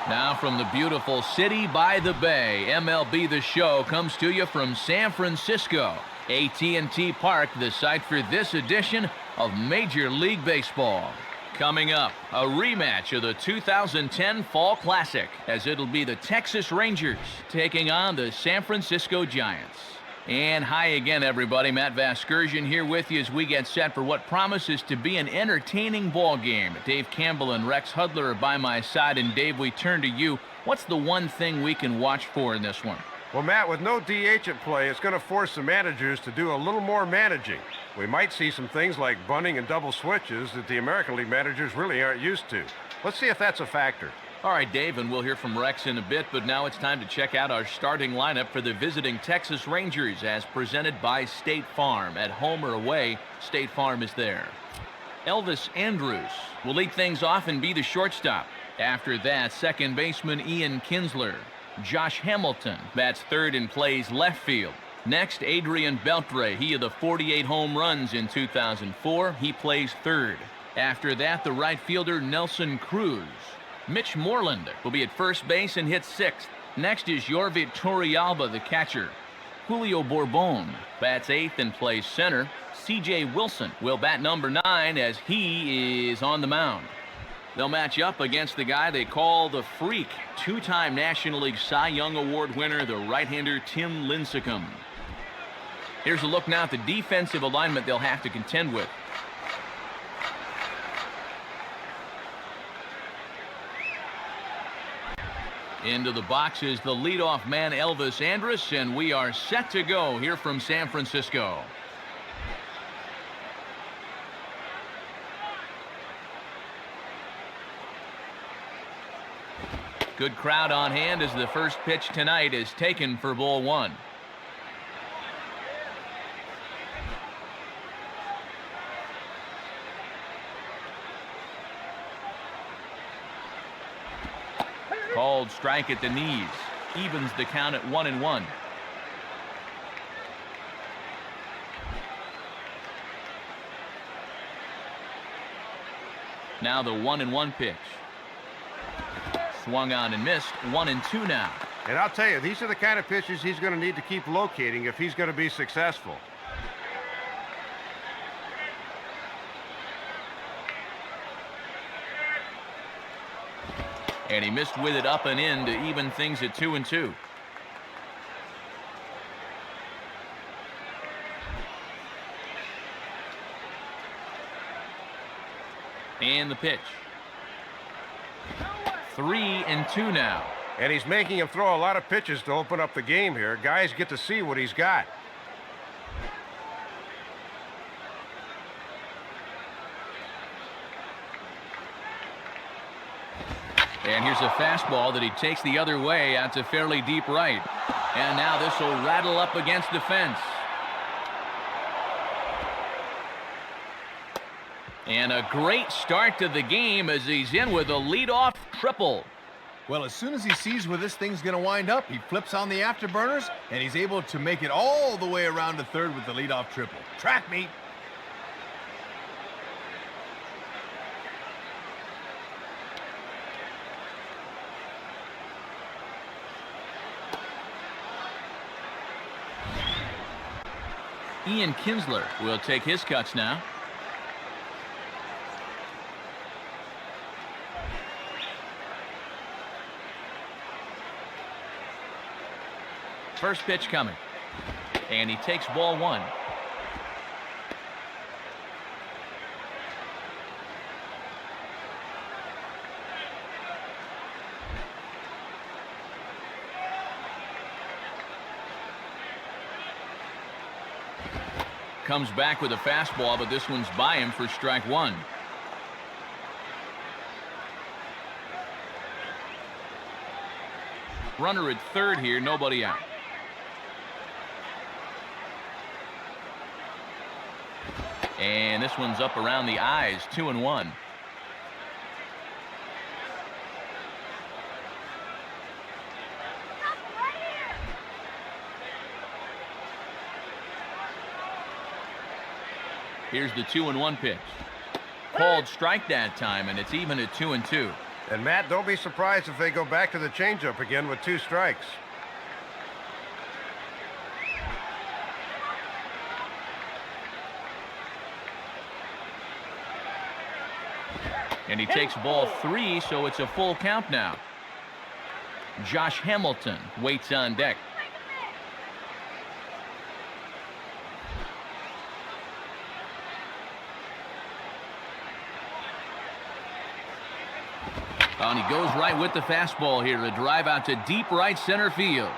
Now from the beautiful city by the bay, MLB The Show comes to you from San Francisco. AT&T Park, the site for this edition of Major League Baseball. Coming up, a rematch of the 2010 Fall Classic, as it'll be the Texas Rangers taking on the San Francisco Giants. And hi again, everybody. Matt Vasgersian here with you as we get set for what promises to be an entertaining ball game. Dave Campbell and Rex Hudler are by my side. And Dave, we turn to you. What's the one thing we can watch for in this one? Well, Matt, with no DH at play, it's going to force the managers to do a little more managing. We might see some things like bunting and double switches that the American League managers really aren't used to. Let's see if that's a factor. All right, Dave, and we'll hear from Rex in a bit, but now it's time to check out our starting lineup for the visiting Texas Rangers as presented by State Farm. At home or away, State Farm is there. Elvis Andrus will lead things off and be the shortstop. After that, second baseman Ian Kinsler. Josh Hamilton bats third and plays left field. Next, Adrian Beltre. He of the 48 home runs in 2004. He plays third. After that, the right fielder Nelson Cruz. Mitch Moreland will be at first base and hit sixth. Next is Yorvit Torrealba, the catcher. Julio Bourbon bats eighth and plays center. C.J. Wilson will bat number 9 as he is on the mound. They'll match up against the guy they call the Freak, two-time National League Cy Young Award winner, the right-hander Tim Lincecum. Here's a look now at the defensive alignment they'll have to contend with. Into the box is the leadoff man, Elvis Andrus, and we are set to go here from San Francisco. Good crowd on hand as the first pitch tonight is taken for ball 1. Called strike at the knees. Evens the count at 1-1. Now the 1-1 pitch. Swung on and missed. 1-2 now. And I'll tell you, these are the kind of pitches he's going to need to keep locating if he's going to be successful. And he missed with it up and in to even things at 2-2. And the pitch. 3-2 now. And he's making him throw a lot of pitches to open up the game here. Guys get to see what he's got. And here's a fastball that he takes the other way out to fairly deep right. And now this will rattle up against the fence. And a great start to the game as he's in with a leadoff triple. Well, as soon as he sees where this thing's going to wind up, he flips on the afterburners, and he's able to make it all the way around to third with the leadoff triple. Track meet. Ian Kinsler will take his cuts now. First pitch coming. And he takes ball 1. Comes back with a fastball, but this one's by him for strike 1. Runner at third here, nobody out. And this one's up around the eyes, 2-1. Here's the 2-1 pitch. Called strike that time, and it's even at 2-2. And Matt, don't be surprised if they go back to the changeup again with 2 strikes. And he takes ball 3, so it's a full count now. Josh Hamilton waits on deck. And he goes right with the fastball here. A drive out to deep right center field.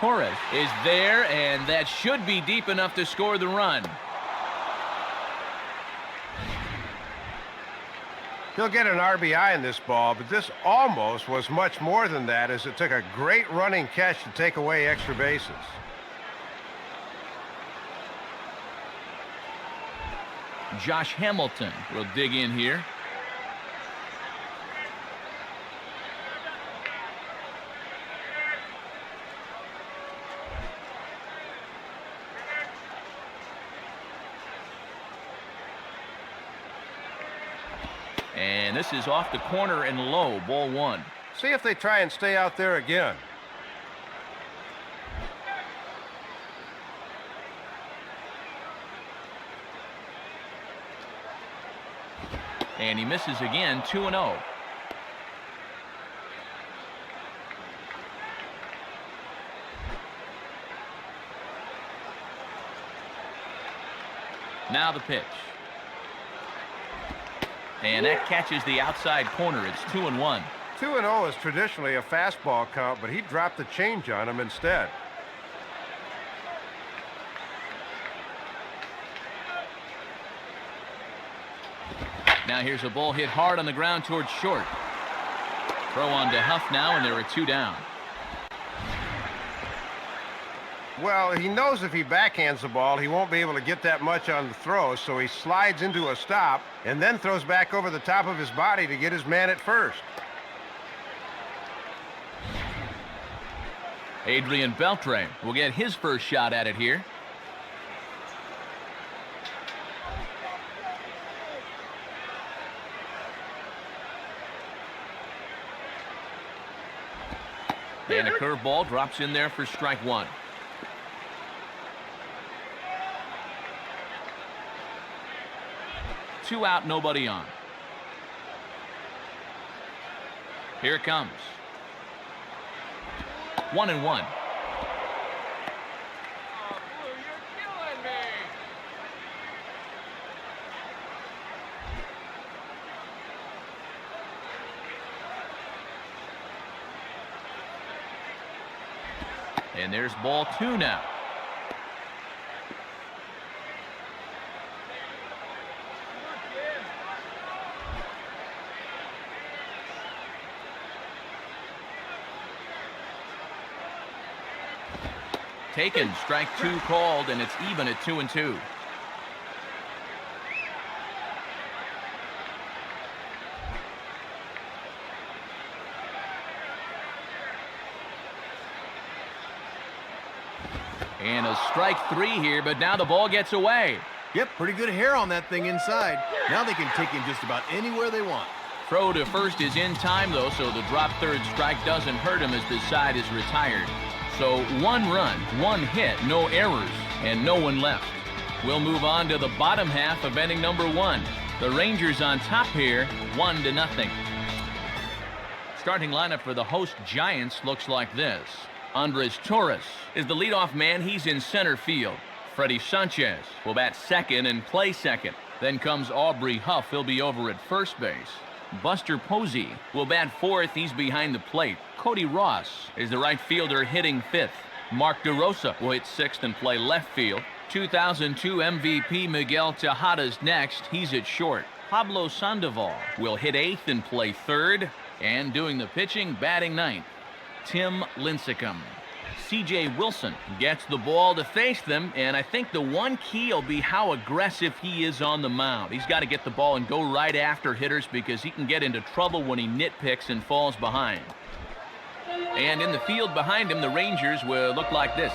Torres is there, and that should be deep enough to score the run. He'll get an RBI in this ball, but this almost was much more than that, as it took a great running catch to take away extra bases. Josh Hamilton will dig in here. And this is off the corner and low, ball 1. See if they try and stay out there again. And he misses again, 2-0. Now the pitch. And that catches the outside corner. It's 2-1. 2-0 is traditionally a fastball count, but he dropped the change on him instead. Now here's a ball hit hard on the ground towards short. Throw on to Huff now, and there are 2 down. Well, he knows if he backhands the ball, he won't be able to get that much on the throw, so he slides into a stop and then throws back over the top of his body to get his man at first. Adrian Beltre will get his first shot at it here. And a curveball drops in there for strike 1. Two out, nobody on. Here it comes. 1-1. And there's ball 2 now. Taken, strike 2 called, and it's even at 2-2. And a strike 3 here, but now the ball gets away. Yep, pretty good hair on that thing inside. Now they can take him just about anywhere they want. Throw to first is in time, though, so the drop third strike doesn't hurt him as the side is retired. So 1 run, 1 hit, no errors, and no one left. We'll move on to the bottom half of inning number 1. The Rangers on top here, 1-0. Starting lineup for the host Giants looks like this. Andres Torres is the leadoff man. He's in center field. Freddie Sanchez will bat second and play second. Then comes Aubrey Huff. He'll be over at first base. Buster Posey will bat fourth. He's behind the plate. Cody Ross is the right fielder hitting fifth. Mark DeRosa will hit sixth and play left field. 2002 MVP Miguel Tejada's next. He's at short. Pablo Sandoval will hit eighth and play third. And doing the pitching, batting ninth, Tim Lincecum. C.J. Wilson gets the ball to face them, and I think the one key will be how aggressive he is on the mound. He's got to get the ball and go right after hitters because he can get into trouble when he nitpicks and falls behind. And in the field behind him, the Rangers will look like this.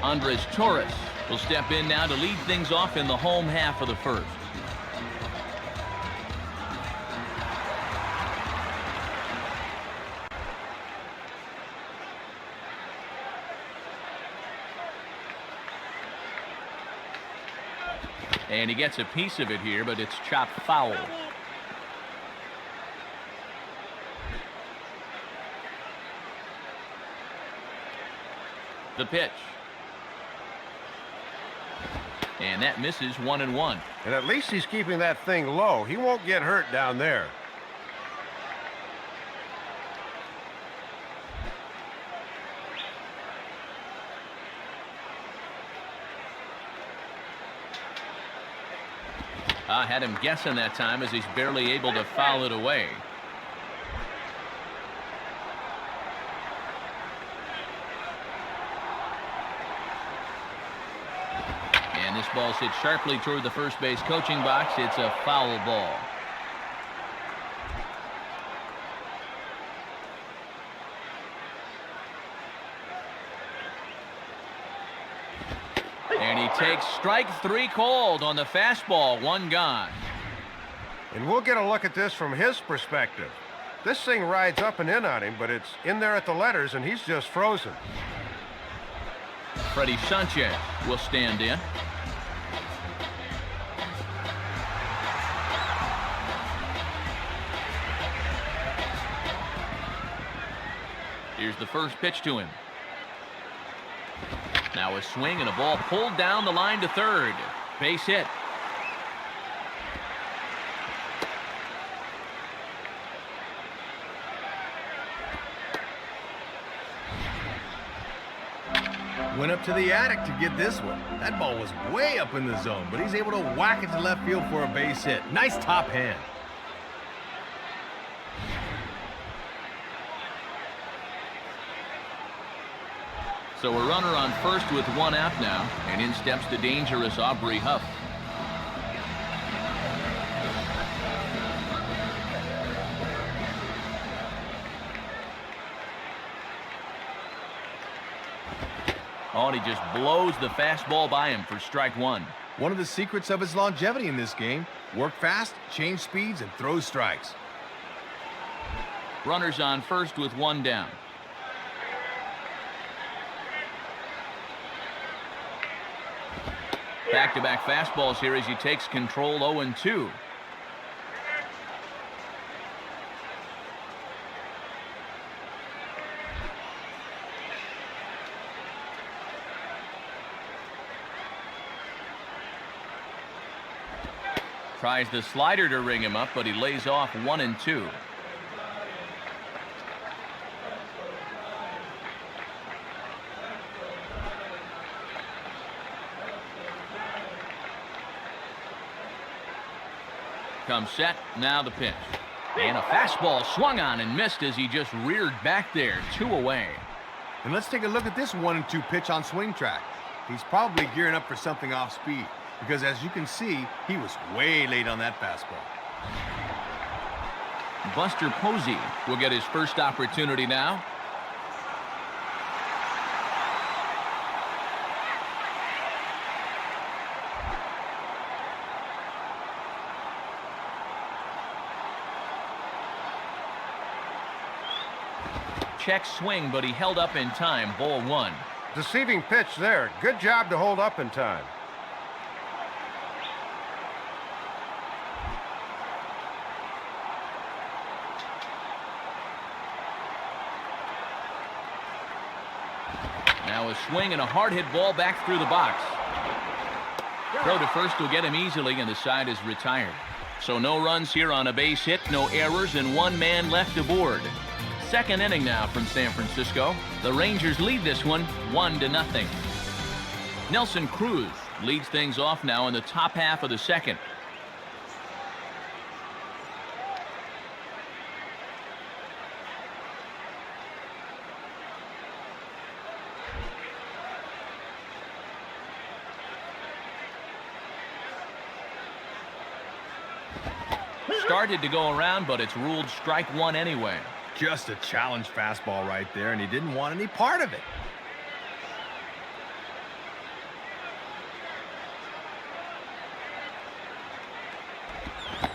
Andres Torres will step in now to lead things off in the home half of the first. And he gets a piece of it here, but it's chopped foul. The pitch. And that misses 1-1. And at least he's keeping that thing low. He won't get hurt down there. I had him guessing that time as he's barely able to foul it away. And this ball's hit sharply toward the first base coaching box. It's a foul ball. And he takes strike 3 called on the fastball. 1 gone. And we'll get a look at this from his perspective. This thing rides up and in on him, but it's in there at the letters, and he's just frozen. Freddie Sanchez will stand in. Here's the first pitch to him. Now a swing and a ball pulled down the line to third. Base hit. Went up to the attic to get this one. That ball was way up in the zone, but he's able to whack it to left field for a base hit. Nice top hand. So a runner on first with 1 out now, and in steps the dangerous Aubrey Huff. Oh, and he just blows the fastball by him for strike 1. One of the secrets of his longevity in this game: work fast, change speeds, and throw strikes. Runners on first with 1 down. Back-to-back fastballs here as he takes control. 0-2. Tries the slider to ring him up, but he lays off 1-2. Comes set, now the pitch. And a fastball swung on and missed as he just reared back there. 2 away. And let's take a look at this 1-2 pitch on swing track. He's probably gearing up for something off speed, because as you can see, he was way late on that fastball. Buster Posey will get his first opportunity now. Check swing, but he held up in time. Ball 1. Deceiving pitch there. Good job to hold up in time. Now a swing and a hard hit ball back through the box. Throw to first will get him easily, and the side is retired. So no runs here on a base hit, no errors, and 1 man left aboard. Second inning now from San Francisco. The Rangers lead this one 1-0. Nelson Cruz leads things off now in the top half of the second. Started to go around, but it's ruled strike 1 anyway. Just a challenge fastball right there, and he didn't want any part of it.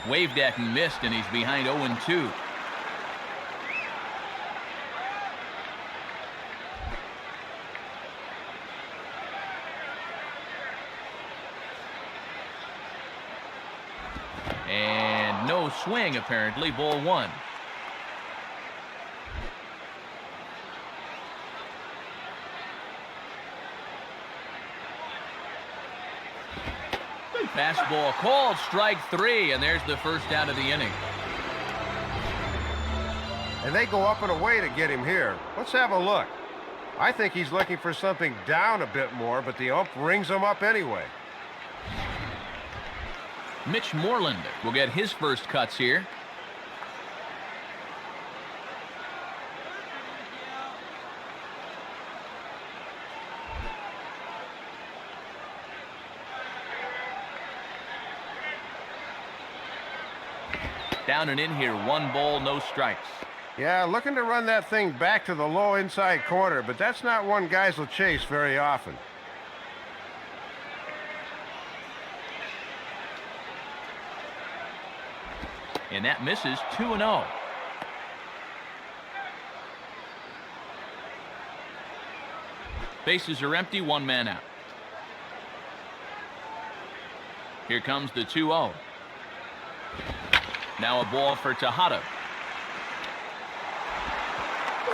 Waved at and missed, and he's behind 0-2. And no swing, apparently. Ball 1. Fastball called, strike 3, and there's the first out of the inning. And they go up and away to get him here. Let's have a look. I think he's looking for something down a bit more, but the ump rings him up anyway. Mitch Moreland will get his first cuts here. Down and in here, 1 ball, no strikes. Yeah, looking to run that thing back to the low inside corner, but that's not one guys will chase very often. And that misses. 2-0. Bases are empty, 1 man out. Here comes the 2-0. Now a ball for Tejada.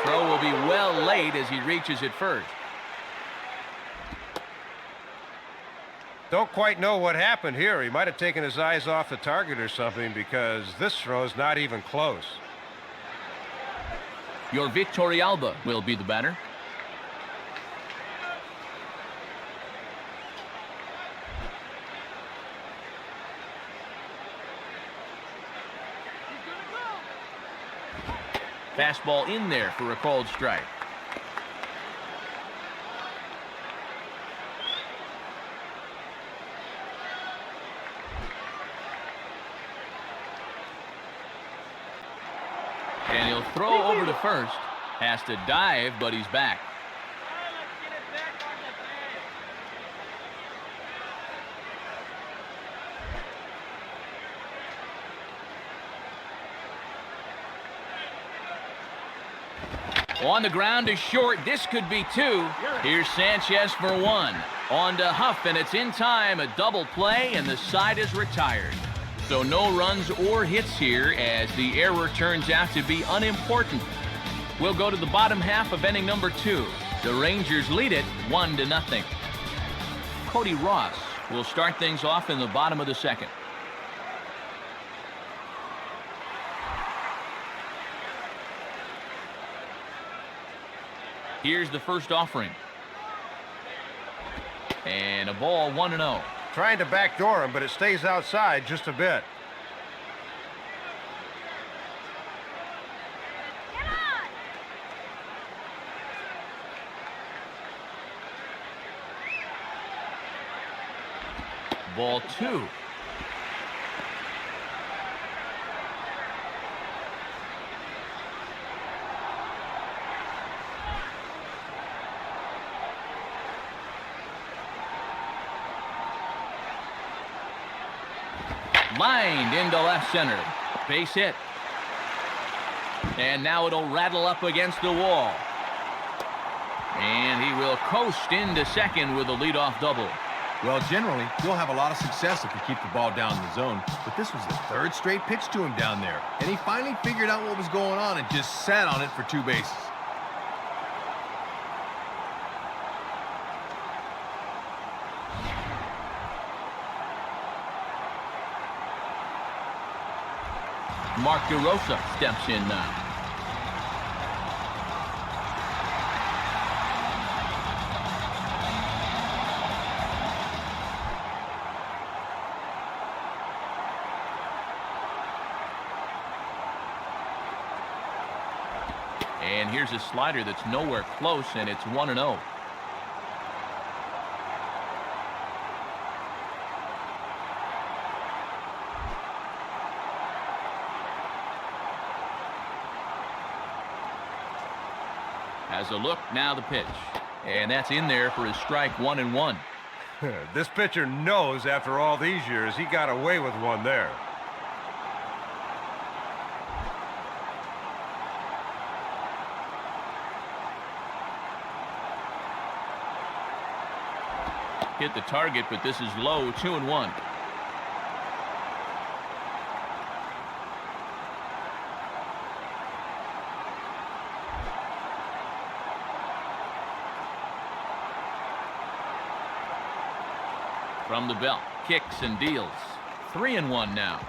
Throw will be well late as he reaches it first. Don't quite know what happened here. He might have taken his eyes off the target or something, because this throw's not even close. Your Victorialba will be the batter. Fastball in there for a called strike. And he'll throw over to first. Has to dive, but he's back. On the ground is short. This could be 2. Here's Sanchez for 1. On to Huff, and it's in time. A double play, and the side is retired. So no runs or hits here, as the error turns out to be unimportant. We'll go to the bottom half of inning number 2. The Rangers lead it 1-0. Cody Ross will start things off in the bottom of the second. Here's the first offering. And a ball, 1-0. Trying to backdoor him, but it stays outside just a bit. Ball 2. Lined into left center. Base hit. And now it'll rattle up against the wall. And he will coast into second with a leadoff double. Well, generally, you'll have a lot of success if you keep the ball down in the zone, but this was the 3rd straight pitch to him down there, and he finally figured out what was going on and just sat on it for 2 bases. Mark DeRosa steps in now. And here's a slider that's nowhere close, and it's 1-0. Has a look, now the pitch. And that's in there for his strike, 1-1. This pitcher knows after all these years he got away with one there. Hit the target, but this is low, 2-1. From the belt, kicks and deals. 3-1 now.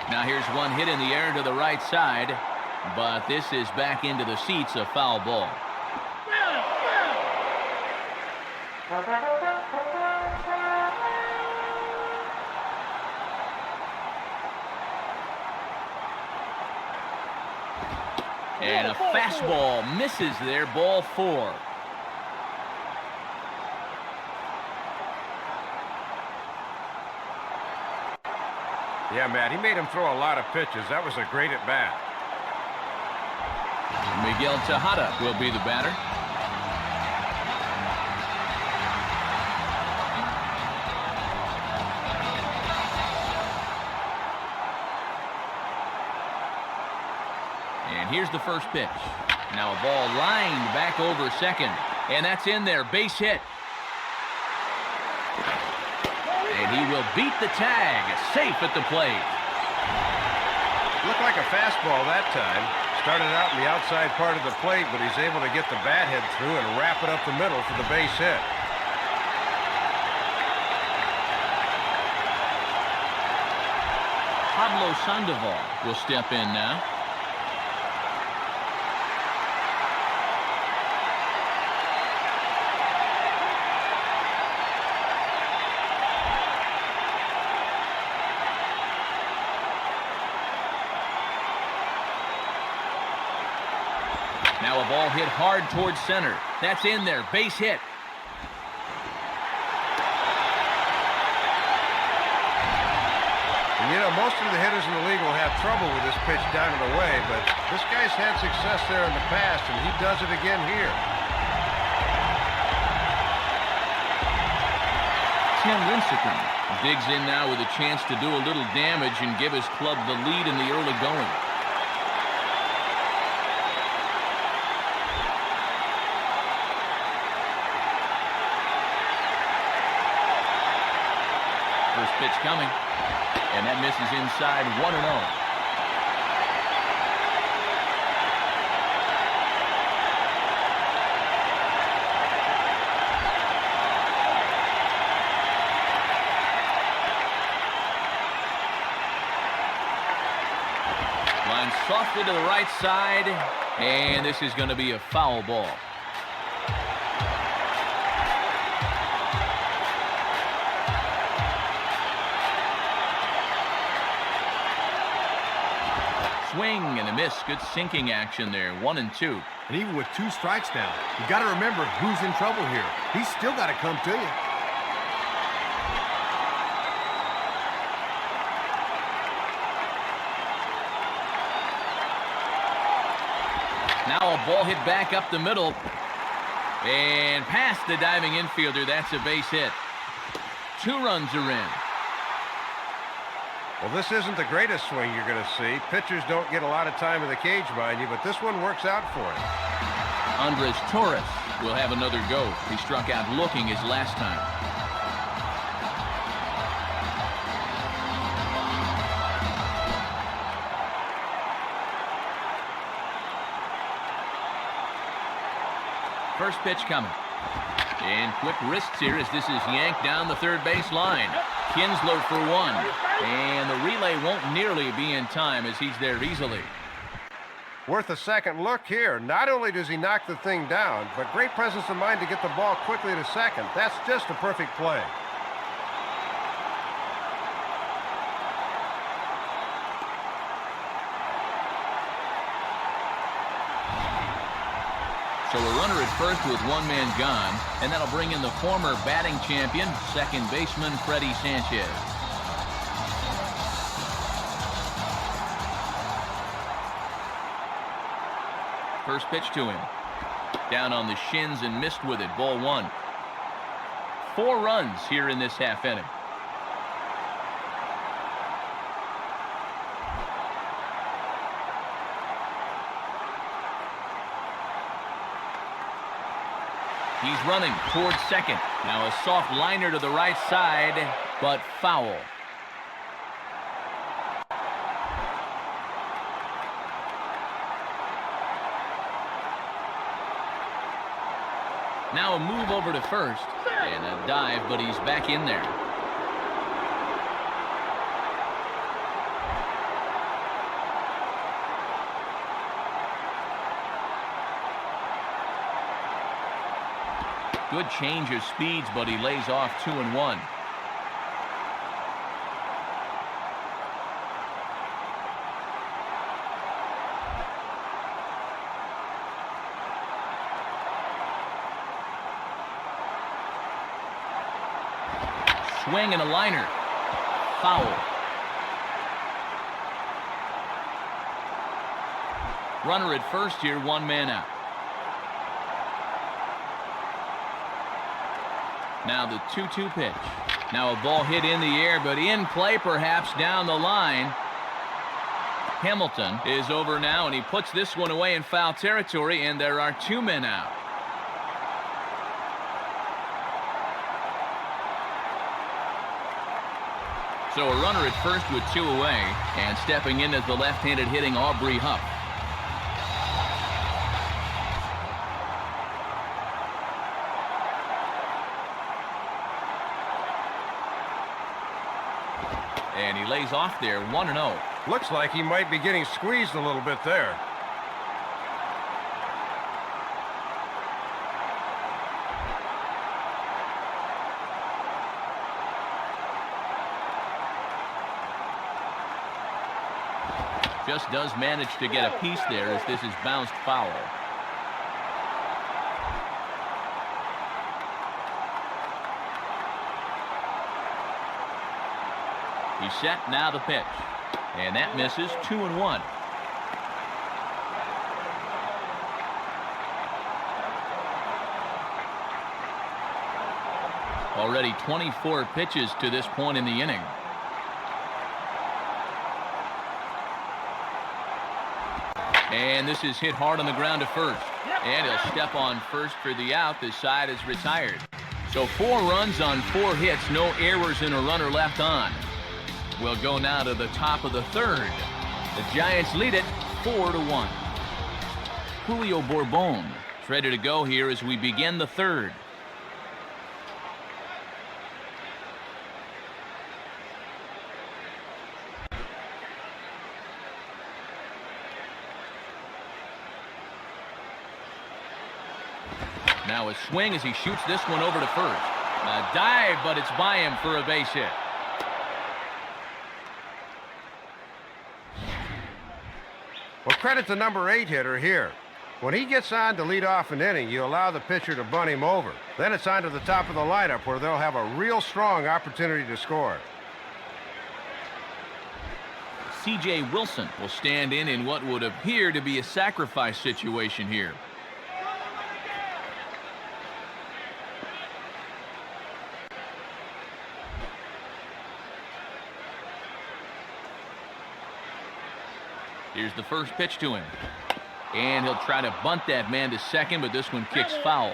Now here's one hit in the air to the right side, but this is back into the seats, a foul ball. And a fastball misses there, ball 4. Yeah, Matt, he made him throw a lot of pitches. That was a great at-bat. Miguel Tejada will be the batter. And here's the first pitch. Now a ball lined back over second. And that's in there, base hit. And he will beat the tag, safe at the plate. Looked like a fastball that time. Started out in the outside part of the plate, but he's able to get the bat head through and wrap it up the middle for the base hit. Pablo Sandoval will step in now. Now a ball hit hard towards center. That's in there. Base hit. And you know, most of the hitters in the league will have trouble with this pitch down and away, but this guy's had success there in the past, and he does it again here. Tim Lincecum digs in now with a chance to do a little damage and give his club the lead in the early going. First pitch coming, and that misses inside, 1-0. Line softly to the right side, and this is going to be a foul ball. Swing and a miss. Good sinking action there. 1-2. And even with 2 strikes now, you got to remember who's in trouble here. He's still got to come to you. Now a ball hit back up the middle and past the diving infielder. That's a base hit. 2 runs are in. Well, this isn't the greatest swing you're going to see. Pitchers don't get a lot of time in the cage behind you, but this one works out for him. Andres Torres will have another go. He struck out looking his last time. First pitch coming. And quick wrists here as this is yanked down the third base line. Kinsler for 1. And the relay won't nearly be in time as he's there easily. Worth a second look here. Not only does he knock the thing down, but great presence of mind to get the ball quickly to second. That's just a perfect play. So a runner at first with 1 man gone, and that'll bring in the former batting champion, second baseman Freddie Sanchez. First pitch to him. Down on the shins and missed with it. Ball 1. 4 runs here in this half inning. He's running towards second. Now a soft liner to the right side, but foul. Now a move over to first, and a dive, but he's back in there. Good change of speeds, but he lays off 2-1. Swing and a liner. Foul. Runner at first here, 1 man out. Now the 2-2 pitch. Now a ball hit in the air, but in play perhaps down the line. Hamilton is over now, and he puts this one away in foul territory, and there are 2 men out. So a runner at first with 2 away, and stepping in is the left-handed hitting Aubrey Huff. And he lays off there, 1-0. Looks like he might be getting squeezed a little bit there. Just does manage to get a piece there as this is bounced foul. He's set, now the pitch. And that misses, 2-1. Already 24 pitches to this point in the inning. And this is hit hard on the ground to first. And he'll step on first for the out. This side is retired. So 4 runs on 4 hits, no errors and a runner left on. We'll go now to the top of the 3rd. The Giants lead it 4-1. Julio Bourbon is ready to go here as we begin the 3rd. Now a swing as he shoots this one over to first. A dive, but it's by him for a base hit. Well, credit the number 8 hitter here. When he gets on to lead off an inning, you allow the pitcher to bunt him over. Then it's on to the top of the lineup where they'll have a real strong opportunity to score. C.J. Wilson will stand in what would appear to be a sacrifice situation here. Here's the first pitch to him. And he'll try to bunt that man to second, but this one kicks foul.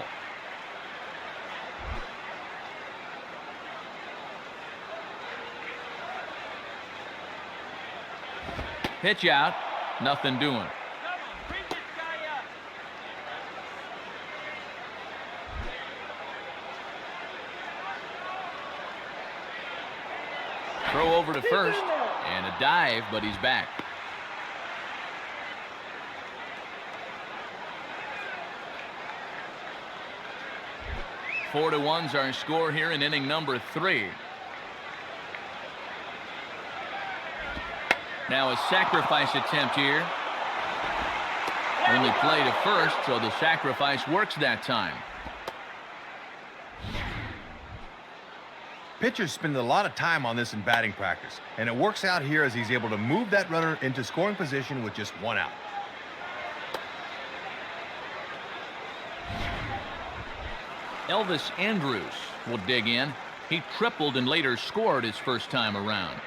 Pitch out, nothing doing. Throw over to first, and a dive, but he's back. 4-1's our score here in inning number 3. Now a sacrifice attempt here. Only play to first, so the sacrifice works that time. Pitchers spend a lot of time on this in batting practice, and it works out here as he's able to move that runner into scoring position with just 1 out. Elvis Andrus will dig in. He tripled and later scored his first time around.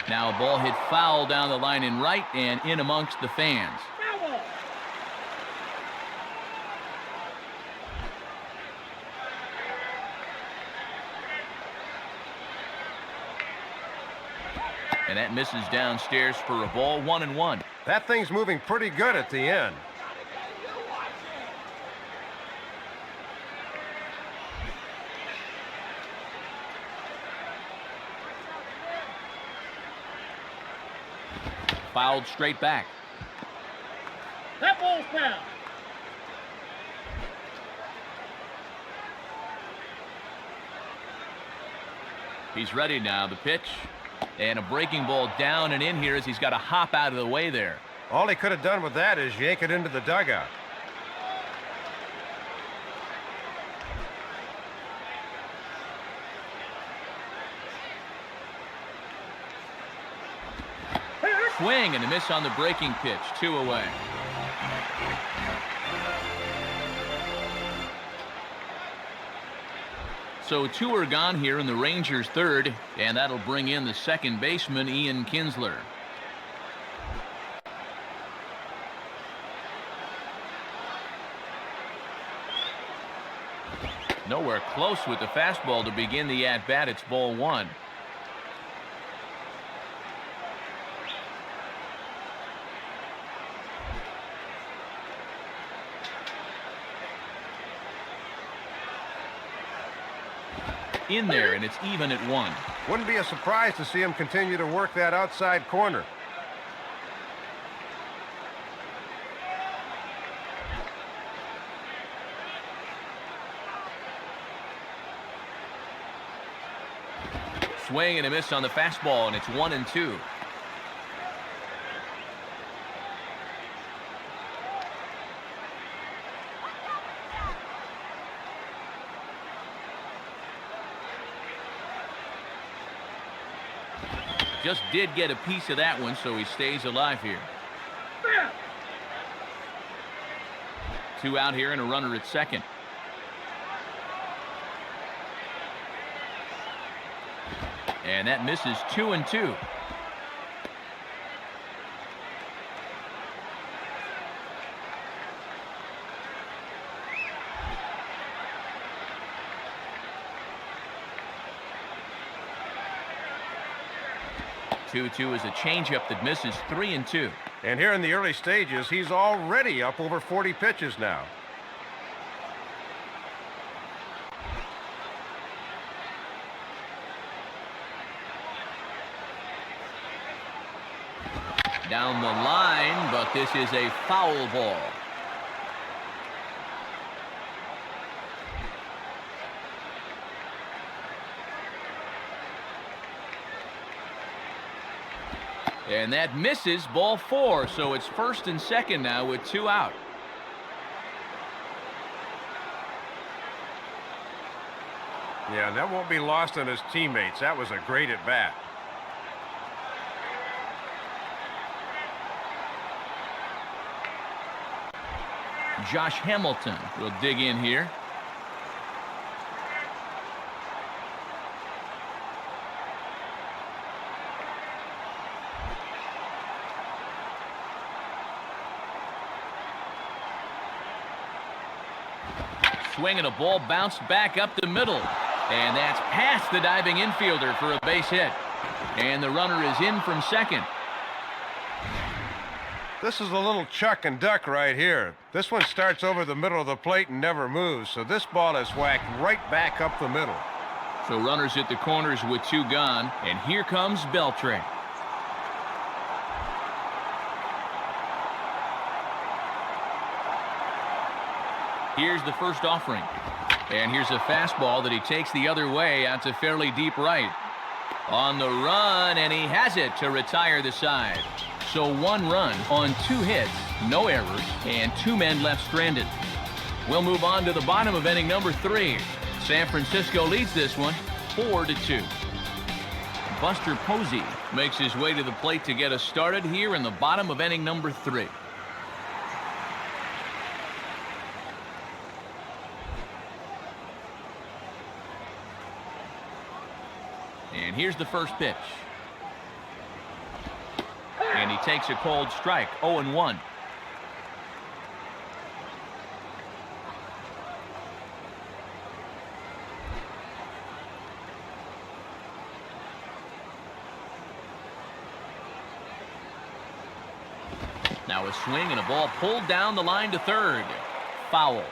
Now a ball hit foul down the line in right and in amongst the fans. And that misses downstairs for a ball, 1-1. That thing's moving pretty good at the end. Fouled straight back. That ball's foul. He's ready now. The pitch. And a breaking ball down and in here as he's got to hop out of the way there. All he could have done with that is yank it into the dugout. Swing and a miss on the breaking pitch. 2 away. So 2 are gone here in the Rangers' third, and that'll bring in the second baseman, Ian Kinsler. Nowhere close with the fastball to begin the at-bat. It's ball 1. In there, and it's even at 1. Wouldn't be a surprise to see him continue to work that outside corner. Swing and a miss on the fastball, and it's 1-2. Just did get a piece of that one, so he stays alive here. 2 out here and a runner at second. And that misses 2-2. Two is a changeup that misses 3-2. And here in the early stages, he's already up over 40 pitches now. Down the line, but this is a foul ball. And that misses, ball 4, so it's first and second now with 2 out. Yeah, and that won't be lost on his teammates. That was a great at-bat. Josh Hamilton will dig in here. Swing and a ball bounced back up the middle. And that's past the diving infielder for a base hit. And the runner is in from second. This is a little chuck and duck right here. This one starts over the middle of the plate and never moves, so this ball is whacked right back up the middle. So runners at the corners with 2 gone, and here comes Beltre. Here's the first offering. And here's a fastball that he takes the other way out to fairly deep right. On the run, and he has it to retire the side. So 1 run on 2 hits, no errors, and 2 men left stranded. We'll move on to the bottom of inning number 3. San Francisco leads this one 4-2. Buster Posey makes his way to the plate to get us started here in the bottom of inning number 3. And here's the first pitch. And he takes a cold strike, 0-1. Now a swing and a ball pulled down the line to third. Foul.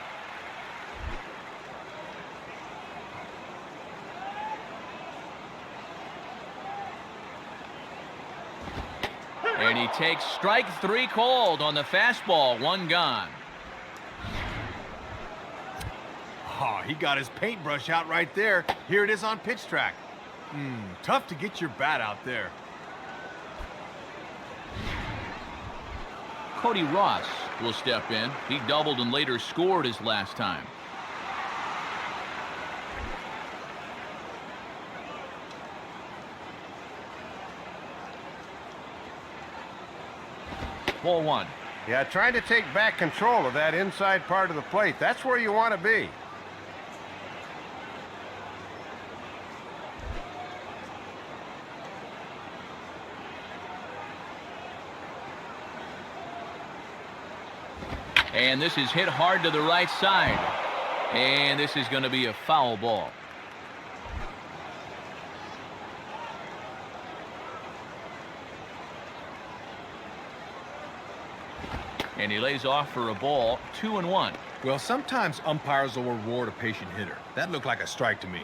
And he takes strike 3 called on the fastball. 1 gone. Oh, he got his paintbrush out right there. Here it is on pitch track. Tough to get your bat out there. Cody Ross will step in. He doubled and later scored his last time. Ball 1. Yeah, trying to take back control of that inside part of the plate. That's where you want to be. And this is hit hard to the right side. And this is going to be a foul ball. And he lays off for a ball, 2-1. Well, sometimes umpires will reward a patient hitter. That looked like a strike to me.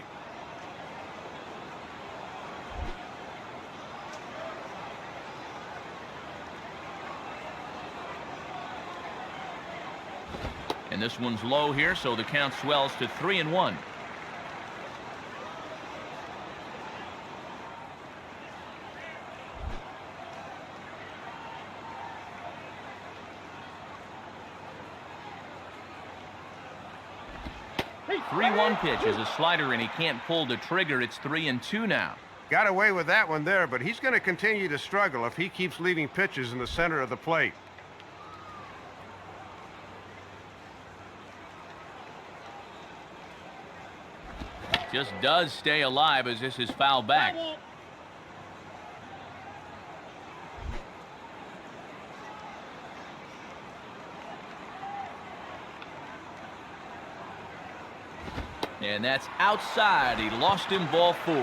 And this one's low here, so the count swells to 3-1. Hey, 3-1 pitch is a slider, and he can't pull the trigger. It's 3-2 now. Got away with that one there, but he's going to continue to struggle if he keeps leaving pitches in the center of the plate. Just does stay alive as this is fouled back. Foul. And that's outside. He lost him, ball 4.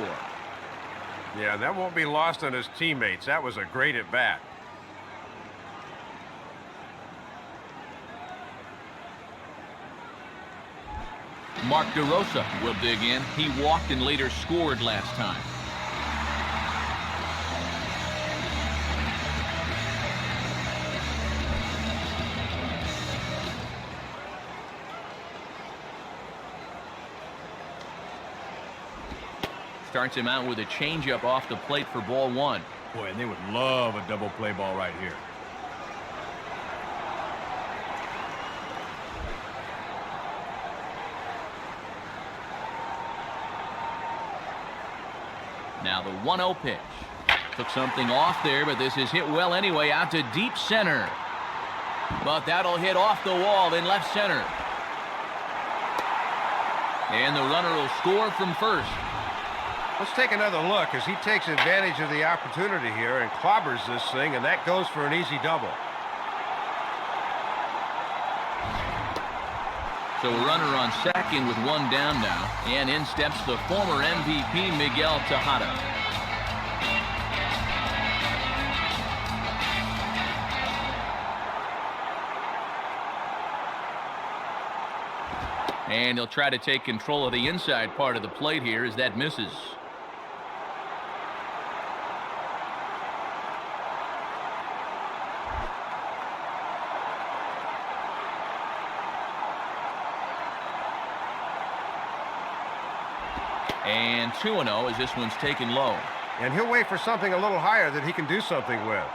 Yeah, that won't be lost on his teammates. That was a great at-bat. Mark DeRosa will dig in. He walked and later scored last time. Starts him out with a changeup off the plate for ball 1. Boy, and they would love a double play ball right here. Now the 1-0 pitch. Took something off there, but this is hit well anyway, out to deep center. But that'll hit off the wall in left center. And the runner will score from first. Let's take another look as he takes advantage of the opportunity here and clobbers this thing, and that goes for an easy double. So a runner on second with 1 down now, and in steps the former MVP Miguel Tejada. And he'll try to take control of the inside part of the plate here as that misses. And 2-0 as this one's taken low. And he'll wait for something a little higher that he can do something with.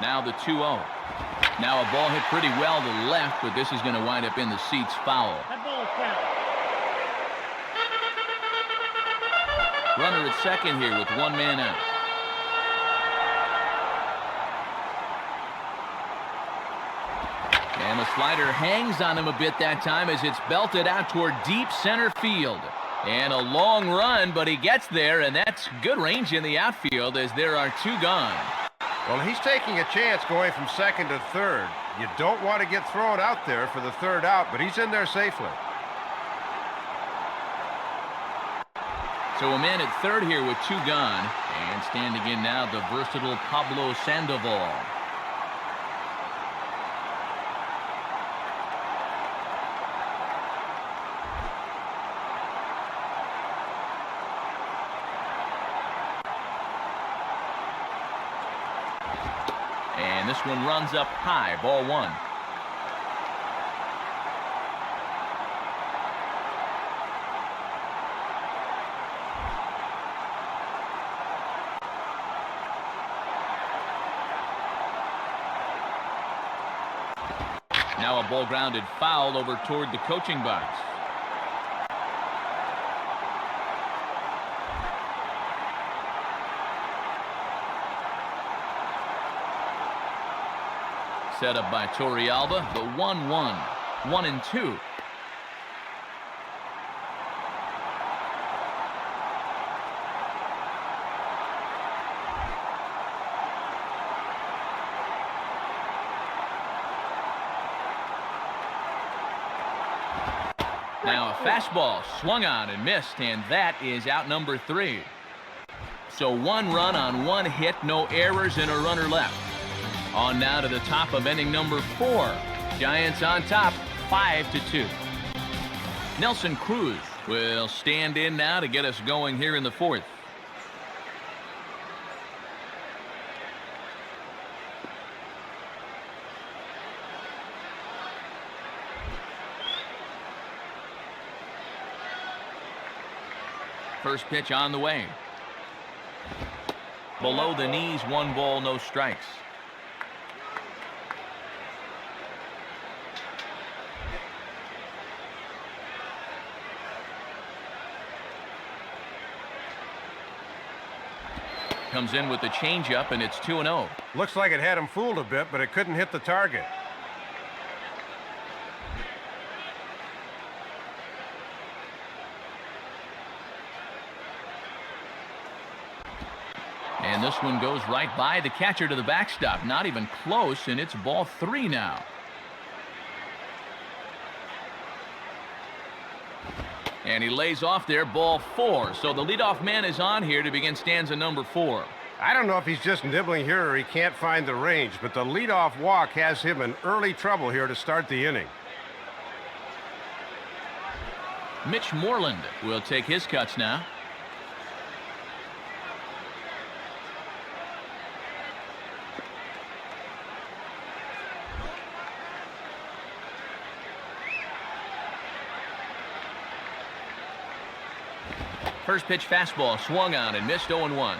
Now the 2-0. Now a ball hit pretty well to the left, but this is going to wind up in the seats foul. That ball's foul. Runner at second here with one man out. And the slider hangs on him a bit that time as it's belted out toward deep center field. And a long run, but he gets there, and that's good range in the outfield as there are two gone. Well, he's taking a chance going from second to third. You don't want to get thrown out there for the third out, but he's in there safely. So a man at third here with two gone. And standing in now, the versatile Pablo Sandoval. And this one runs up high, ball one. Now a ball grounded foul over toward the coaching box. Set up by Torrealba, the 1-1, 1-2. Now a fastball swung on and missed, and that is out number 3. So one run on one hit, no errors, and a runner left. On now to the top of inning number 4. Giants on top, 5-2. Nelson Cruz will stand in now to get us going here in the 4th. First pitch on the way. Below the knees, 1 ball, no strikes. Comes in with the changeup, and it's 2-0. Looks like it had him fooled a bit, but it couldn't hit the target. And this one goes right by the catcher to the backstop. Not even close, and it's ball 3 now. And he lays off there, ball 4. So the leadoff man is on here to begin stanza number 4. I don't know if he's just nibbling here or he can't find the range, but the leadoff walk has him in early trouble here to start the inning. Mitch Moreland will take his cuts now. First pitch fastball swung on and missed, 0-1.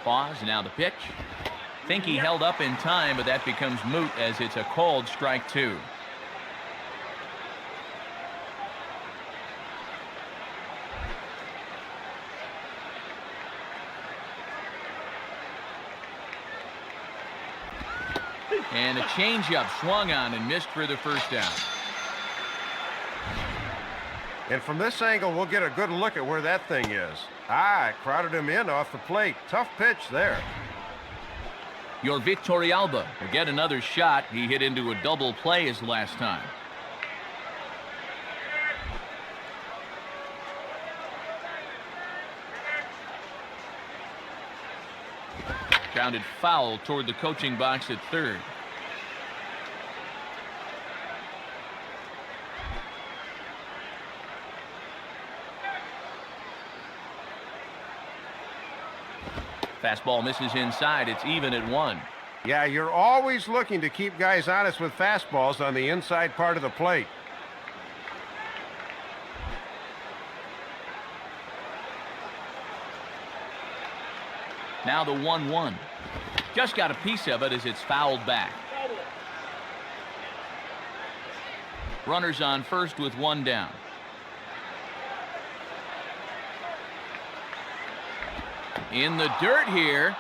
Pause, now the pitch. Think he held up in time, but that becomes moot as it's a called strike 2. And a changeup swung on and missed for the first down. And from this angle, we'll get a good look at where that thing is. It crowded him in off the plate. Tough pitch there. Your Torrealba will get another shot. He hit into a double play his last time. Grounded foul toward the coaching box at third. Fastball misses inside. It's even at 1. Yeah, you're always looking to keep guys honest with fastballs on the inside part of the plate. Now the 1-1. Just got a piece of it as it's fouled back. Runners on first with one down. In the dirt here.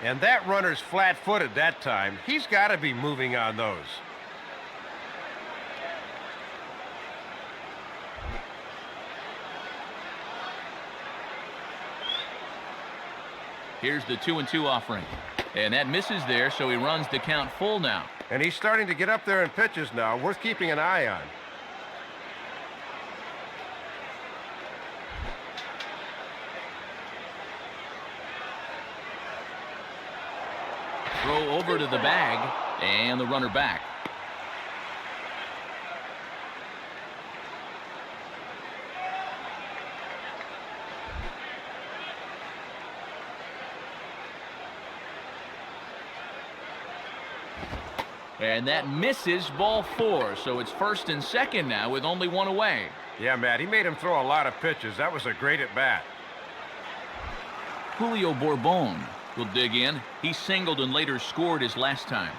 And that runner's flat-footed that time. He's got to be moving on those. Here's the 2-2 offering. And that misses there, so he runs the count full now. And he's starting to get up there in pitches now, worth keeping an eye on. Throw over to the bag, and the runner back. And that misses, ball 4. So it's first and second now with only one away. Yeah, Matt, he made him throw a lot of pitches. That was a great at-bat. Julio Bourbon will dig in. He singled and later scored his last time.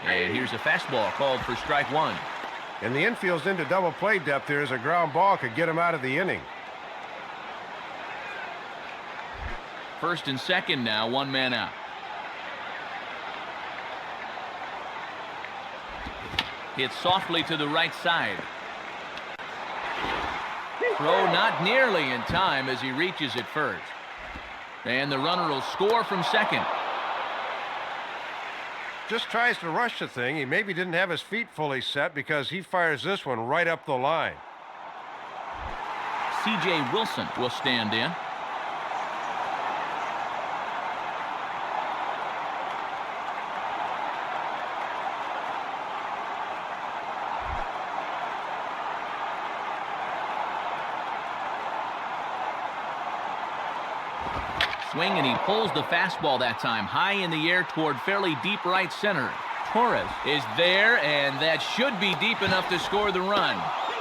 And here's a fastball called for strike 1. And the infield's into double play depth here as a ground ball could get him out of the inning. First and second now, one man out. Hit softly to the right side. Throw not nearly in time as he reaches it first. And the runner will score from second. Just tries to rush the thing. He maybe didn't have his feet fully set because he fires this one right up the line. C.J. Wilson will stand in. Swing, and he pulls the fastball that time high in the air toward fairly deep right center. Torres is there, and that should be deep enough to score the run.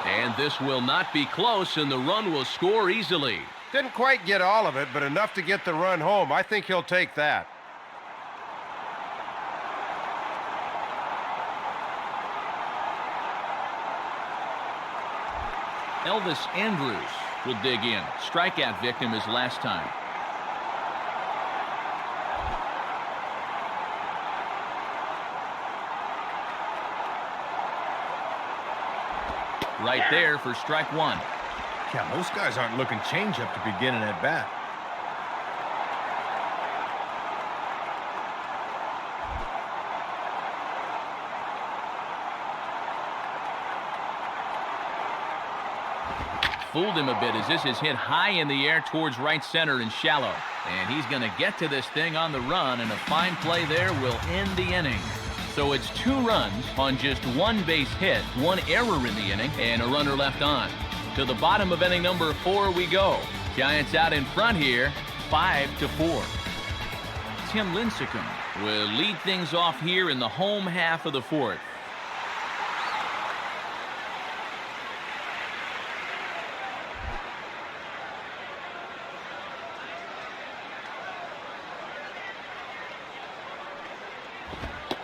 And this will not be close, and the run will score easily. Didn't quite get all of it, but enough to get the run home. I think he'll take that. Elvis Andrus will dig in. Strikeout victim his last time. Right there for strike 1. Yeah, most guys aren't looking changeup to begin an at-bat. Fooled him a bit as this is hit high in the air towards right center and shallow. And he's going to get to this thing on the run, and a fine play there will end the inning. So it's 2 runs on just 1 base hit, 1 error in the inning, and a runner left on. To the bottom of inning number 4 we go. Giants out in front here, 5-4. Tim Lincecum will lead things off here in the home half of the 4th.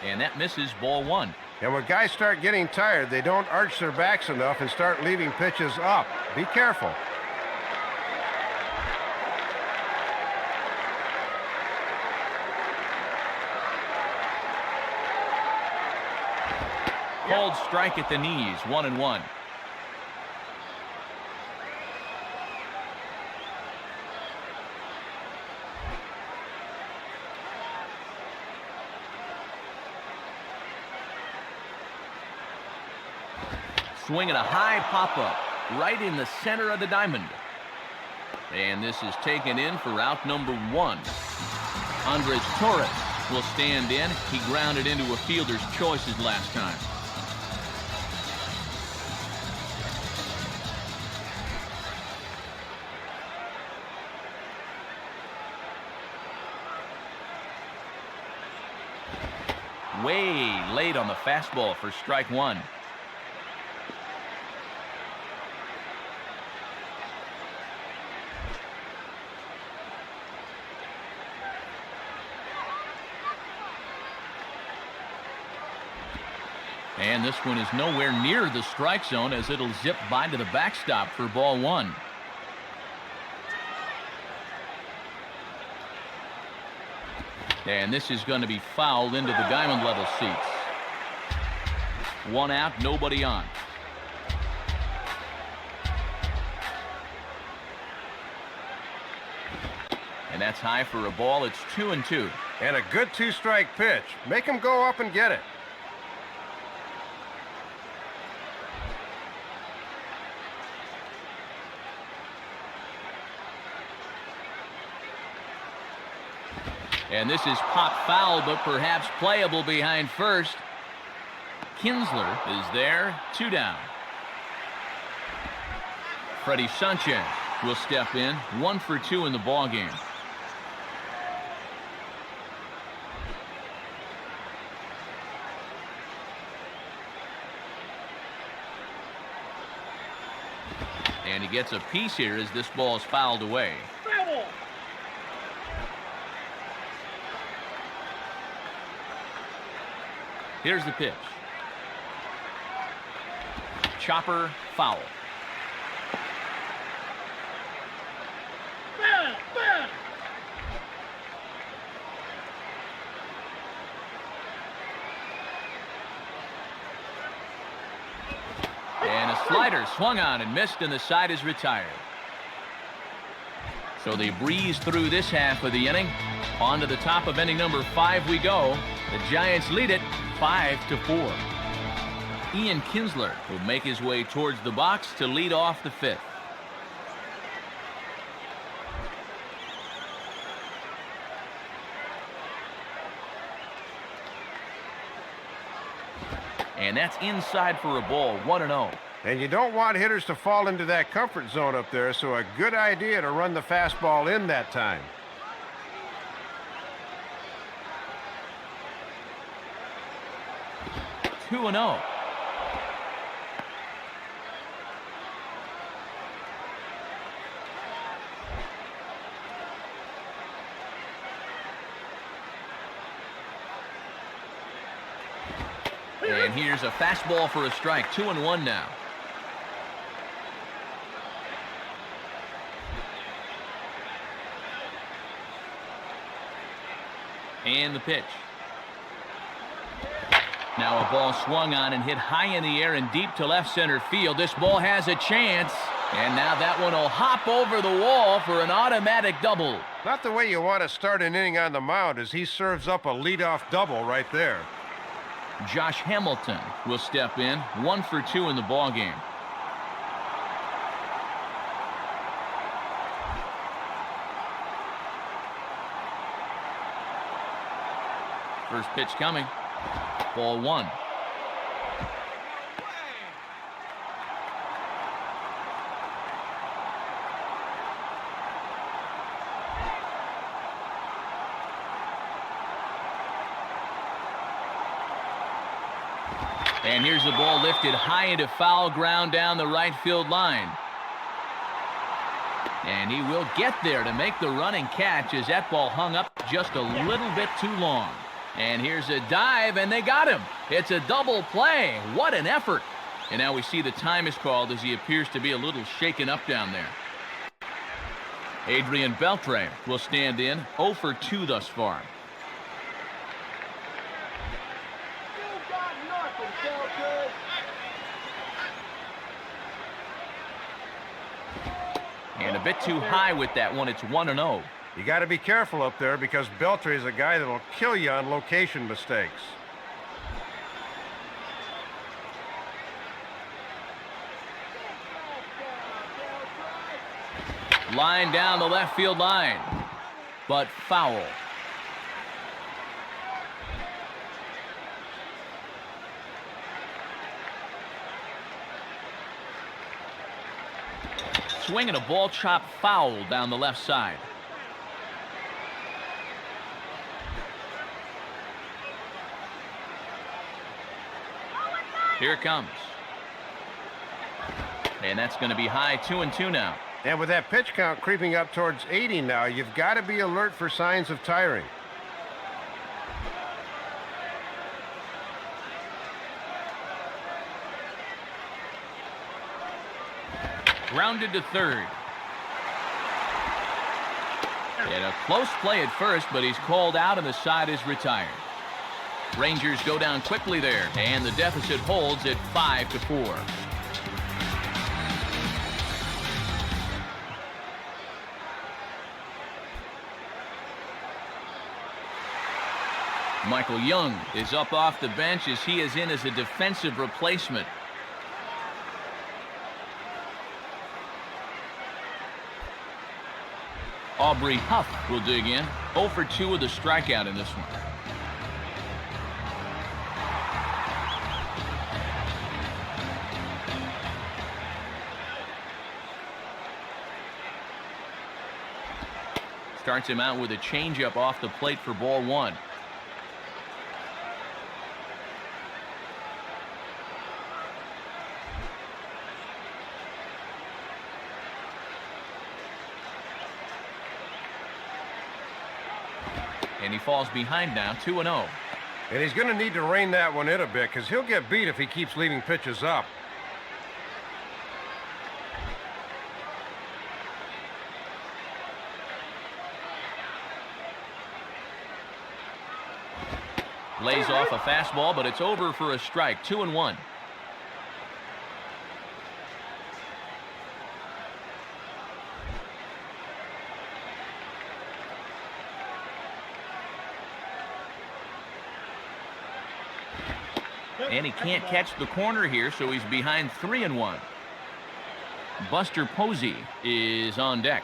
And that misses, ball 1. And when guys start getting tired, they don't arch their backs enough and start leaving pitches up. Be careful. Called strike at the knees, 1-1. Swinging a high pop-up right in the center of the diamond. And this is taken in for out number 1. Andres Torres will stand in. He grounded into a fielder's choices last time. way late on the fastball for strike one. And this one is nowhere near the strike zone as it'll zip by to the backstop for ball one. And this is going to be fouled into the diamond level seats. One out, nobody on. And that's high for a ball. It's 2-2. And a good two-strike pitch. Make him go up and get it. And this is pop foul, but perhaps playable behind first. Kinsler is there, 2 down. Freddie Sanchez will step in, 1 for 2 in the ball game. And he gets a piece here as this ball is fouled away. Foul. Here's the pitch. Chopper, foul. Foul. Foul. And a slider swung on and missed, and the side is retired. So they breeze through this half of the inning. On to the top of inning number 5 we go. The Giants lead it 5-4. Ian Kinsler will make his way towards the box to lead off the 5th. And that's inside for a ball, 1-0. And you don't want hitters to fall into that comfort zone up there, so a good idea to run the fastball in that time. Two and 0. And here's a fastball for a strike. 2-1 now. And the pitch. Now a ball swung on and hit high in the air and deep to left center field. This ball has a chance. And now that one will hop over the wall for an automatic double. Not the way you want to start an inning on the mound as he serves up a leadoff double right there. Josh Hamilton will step in, 1 for 2 in the ball game. First pitch coming. Ball 1. And here's the ball lifted high into foul ground down the right field line. And he will get there to make the running catch as that ball hung up just a little bit too long. And here's a dive, and they got him. It's a double play. What an effort. And now we see the time is called as he appears to be a little shaken up down there. Adrian Beltre will stand in, 0 for 2 thus far. And a bit too high with that one. It's 1-0. You got to be careful up there because Beltre is a guy that'll kill you on location mistakes. Line down the left field line, but foul. Swinging a ball chop foul down the left side. Here it comes. And that's going to be high, 2-2 now. And with that pitch count creeping up towards 80 now, you've got to be alert for signs of tiring. Grounded to third. And a close play at first, but he's called out and the side is retired. Rangers go down quickly there, and the deficit holds at 5-4. Michael Young is up off the bench as he is in as a defensive replacement. Aubrey Huff will dig in. 0 for 2 with a strikeout in this one. Starts him out with a changeup off the plate for ball 1. And he falls behind now, 2-0. And he's going to need to rein that one in a bit because he'll get beat if he keeps leaving pitches up. Lays off a fastball, but it's over for a strike, 2-1. And he can't catch the corner here, so he's behind 3-1. Buster Posey is on deck.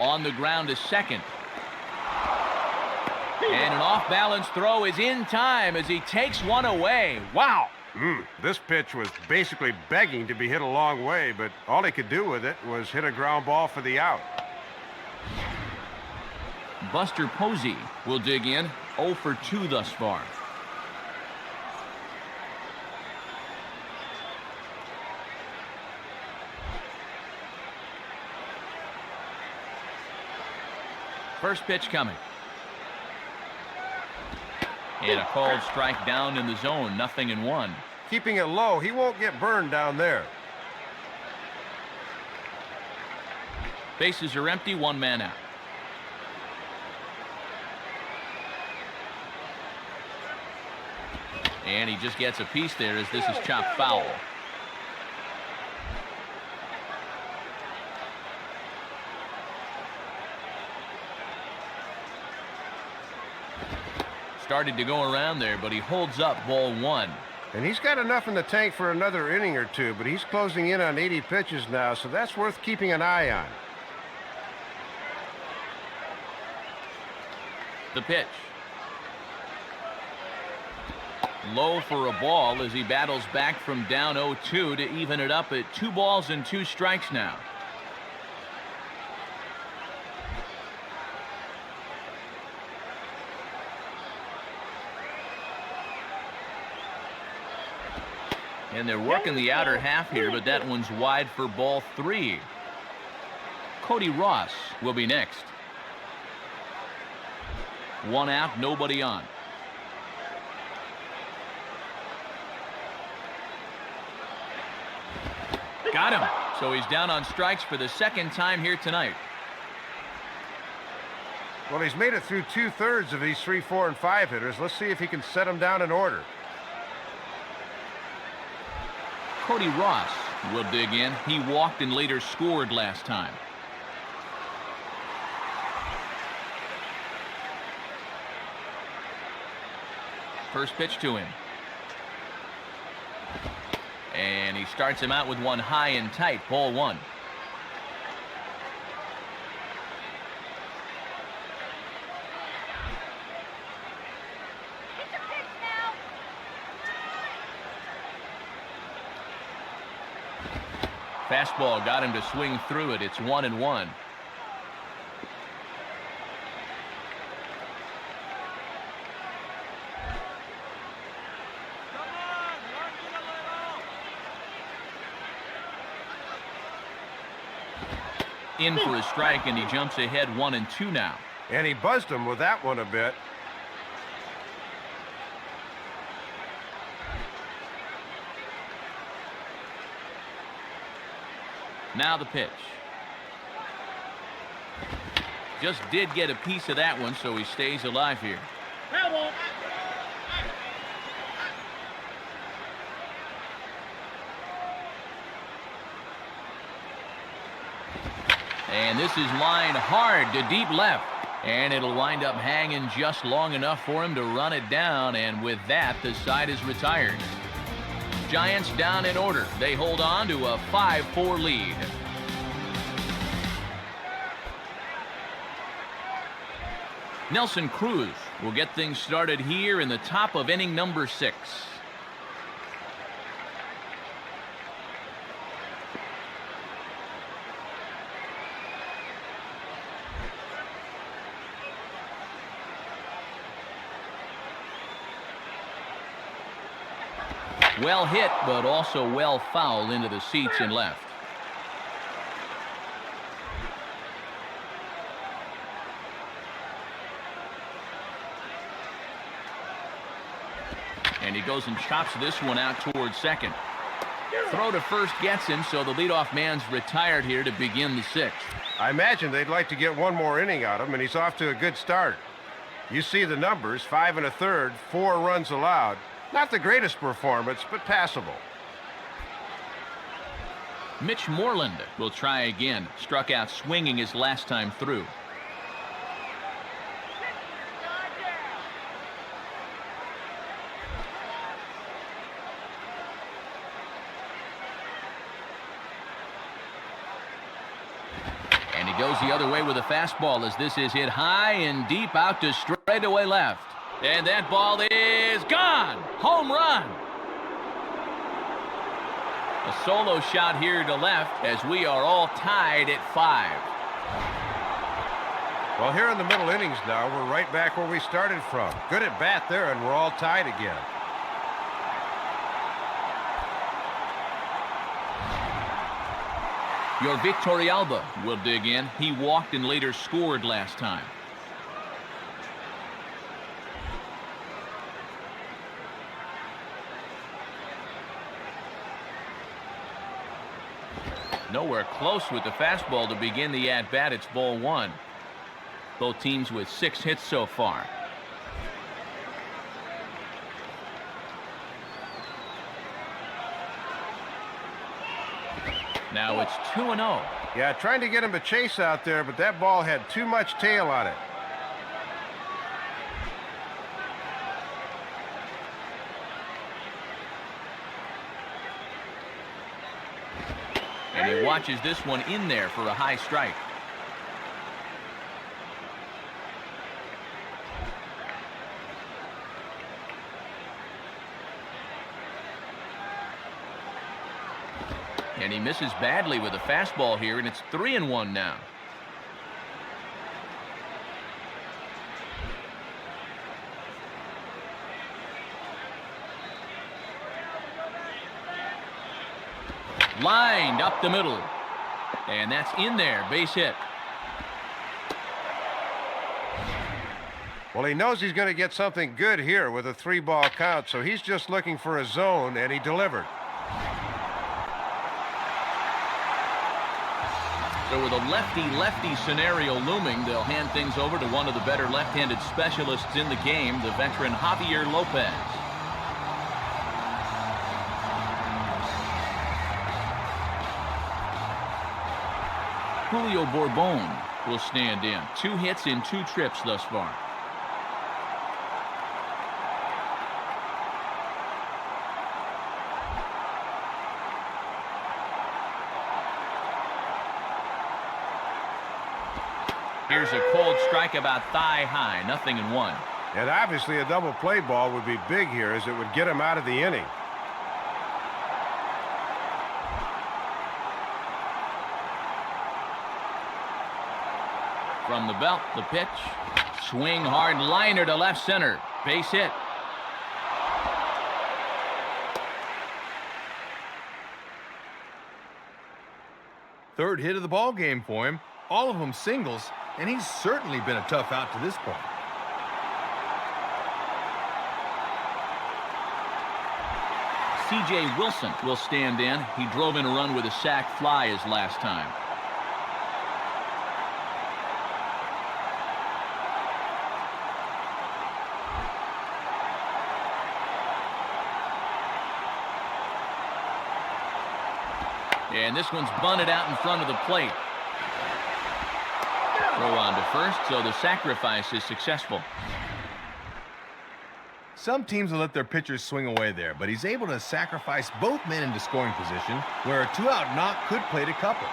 On the ground to second. And an off-balance throw is in time as he takes one away. Wow. This pitch was basically begging to be hit a long way, but all he could do with it was hit a ground ball for the out. Buster Posey will dig in. 0 for 2 thus far. First pitch coming. And a called strike down in the zone, 0-1. Keeping it low, he won't get burned down there. Bases are empty, 1 man out. And he just gets a piece there as this is chopped foul. Started to go around there, but he holds up ball 1. And he's got enough in the tank for another inning or two, but he's closing in on 80 pitches now, so that's worth keeping an eye on. The pitch. Low for a ball as he battles back from down 0-2 to even it up at 2 balls and 2 strikes now. And they're working the outer half here, but that one's wide for ball 3. Cody Ross will be next. 1 out, nobody on. Got him. So he's down on strikes for the second time here tonight. Well, he's made it through 2/3 of these 3, 4, and 5 hitters. Let's see if he can set them down in order. Cody Ross will dig in. He walked and later scored last time. First pitch to him. And he starts him out with one high and tight, ball 1. Fastball got him to swing through it. It's 1-1. In for a strike, and he jumps ahead 1-2 now. And he buzzed him with that one a bit. Now the pitch. Just did get a piece of that one, so he stays alive here. Foul ball. And this is lined hard to deep left. And it'll wind up hanging just long enough for him to run it down. And with that, the side is retired. Giants down in order. They hold on to a 5-4 lead. Nelson Cruz will get things started here in the top of inning number 6. Well hit, but also well fouled into the seats and left. And he goes and chops this one out towards second. Throw to first gets him, so the leadoff man's retired here to begin the 6th. I imagine they'd like to get one more inning out of him, and he's off to a good start. You see the numbers, 5 1/3, 4 runs allowed. Not the greatest performance, but passable. Mitch Moreland will try again. Struck out swinging his last time through. And he goes the other way with a fastball as this is hit high and deep out to straightaway left. And that ball is gone. Home run. A solo shot here to left as we are all tied at 5. Well, here in the middle innings now, we're right back where we started from. Good at bat there, and we're all tied again. Your Victorialba will dig in. He walked and later scored last time. Nowhere close with the fastball to begin the at-bat. It's ball 1. Both teams with 6 hits so far. Now it's 2-0. Yeah, trying to get him a chase out there, but that ball had too much tail on it. And he watches this one in there for a high strike. And he misses badly with a fastball here, and it's 3-1 now. Lined up the middle. And that's in there. Base hit. Well, he knows he's going to get something good here with a 3-ball count, so he's just looking for a zone, and he delivered. So with a lefty-lefty scenario looming, they'll hand things over to one of the better left-handed specialists in the game, the veteran Javier Lopez. Julio Bourbon will stand in. 2 hits in 2 trips thus far. Here's a cold strike about thigh high, 0-1. And obviously a double play ball would be big here as it would get him out of the inning. From the belt, the pitch. Swing hard liner to left center. Base hit. Third hit of the ball game for him. all of them singles, and he's certainly been a tough out to this point. C.J. Wilson will stand in. He drove in a run with a sac fly his last time. And this one's bunted out in front of the plate. Throw on to first, so the sacrifice is successful. Some teams will let their pitchers swing away there, but he's able to sacrifice both men into scoring position, where a two-out knock could play to couple.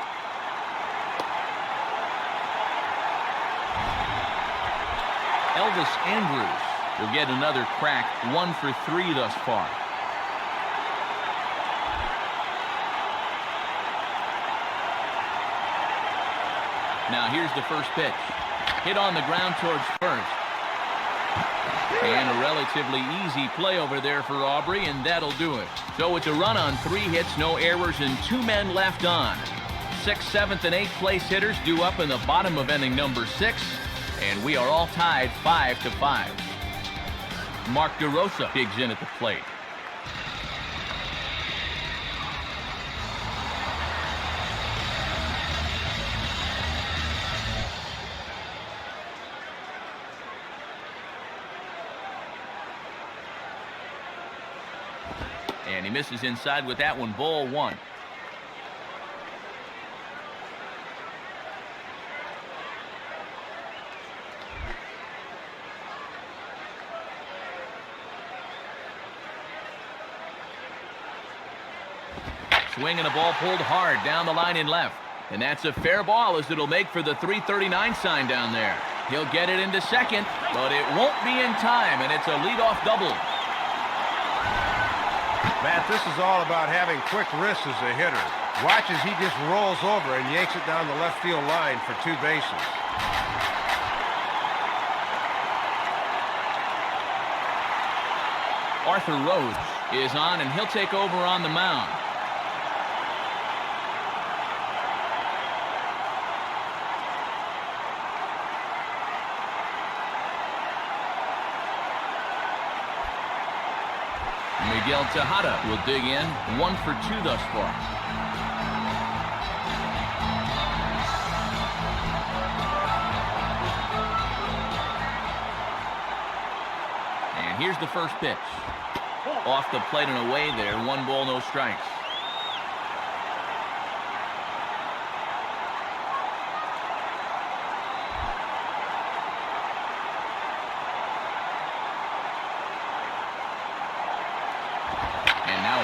Elvis Andrews will get another crack, 1 for 3 thus far. Now here's the first pitch. Hit on the ground towards first. And a relatively easy play over there for Aubrey, and that'll do it. So it's a run on 3 hits, no errors, and 2 men left on. 6th, 7th, and 8th place hitters due up in the bottom of inning number 6, and we are all tied 5-5. Mark DeRosa digs in at the plate. And he misses inside with that one, ball 1. Swinging a ball pulled hard down the line in left. And that's a fair ball as it'll make for the 339 sign down there. He'll get it into second, but it won't be in time, and it's a leadoff double. Matt, this is all about having quick wrists as a hitter. Watch as he just rolls over and yanks it down the left field line for 2 bases. Arthur Rhodes is on, and he'll take over on the mound. Miguel Tejada will dig in, 1 for 2 thus far. And here's the first pitch. Off the plate and away there, 1 ball, no strikes.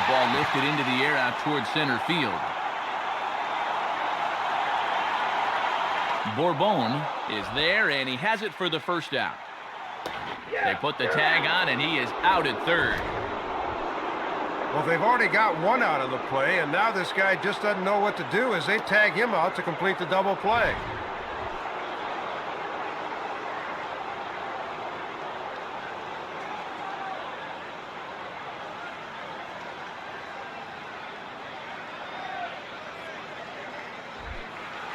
Ball lifted into the air out towards center field. Bourbon is there, and he has it for the first out. They put the tag on, and he is out at third. Well, they've already got 1 out of the play, and now this guy just doesn't know what to do as they tag him out to complete the double play.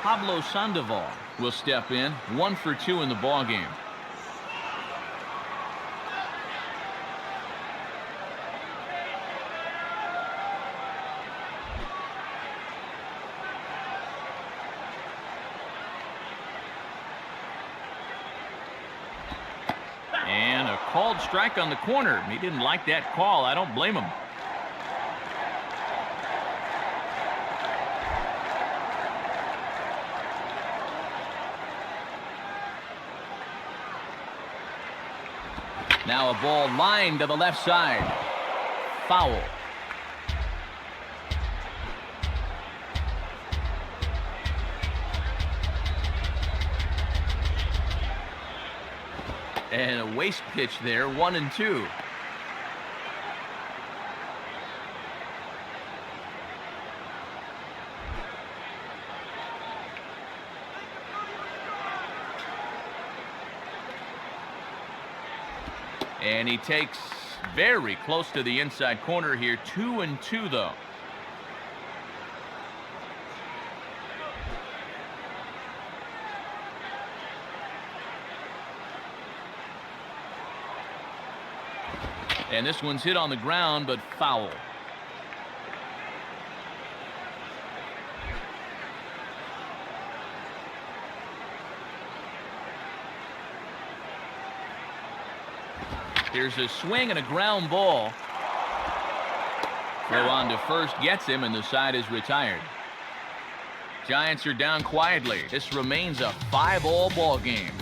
Pablo Sandoval will step in, 1 for 2 in the ballgame. And a called strike on the corner. He didn't like that call. I don't blame him. Now a ball lined to the left side. Foul. And a waste pitch there, 1-2. And he takes very close to the inside corner here. 2-2 though. And this one's hit on the ground, but foul. Here's a swing and a ground ball. Throw on to first gets him, and the side is retired. Giants are down quietly. This remains a 5-all ball game.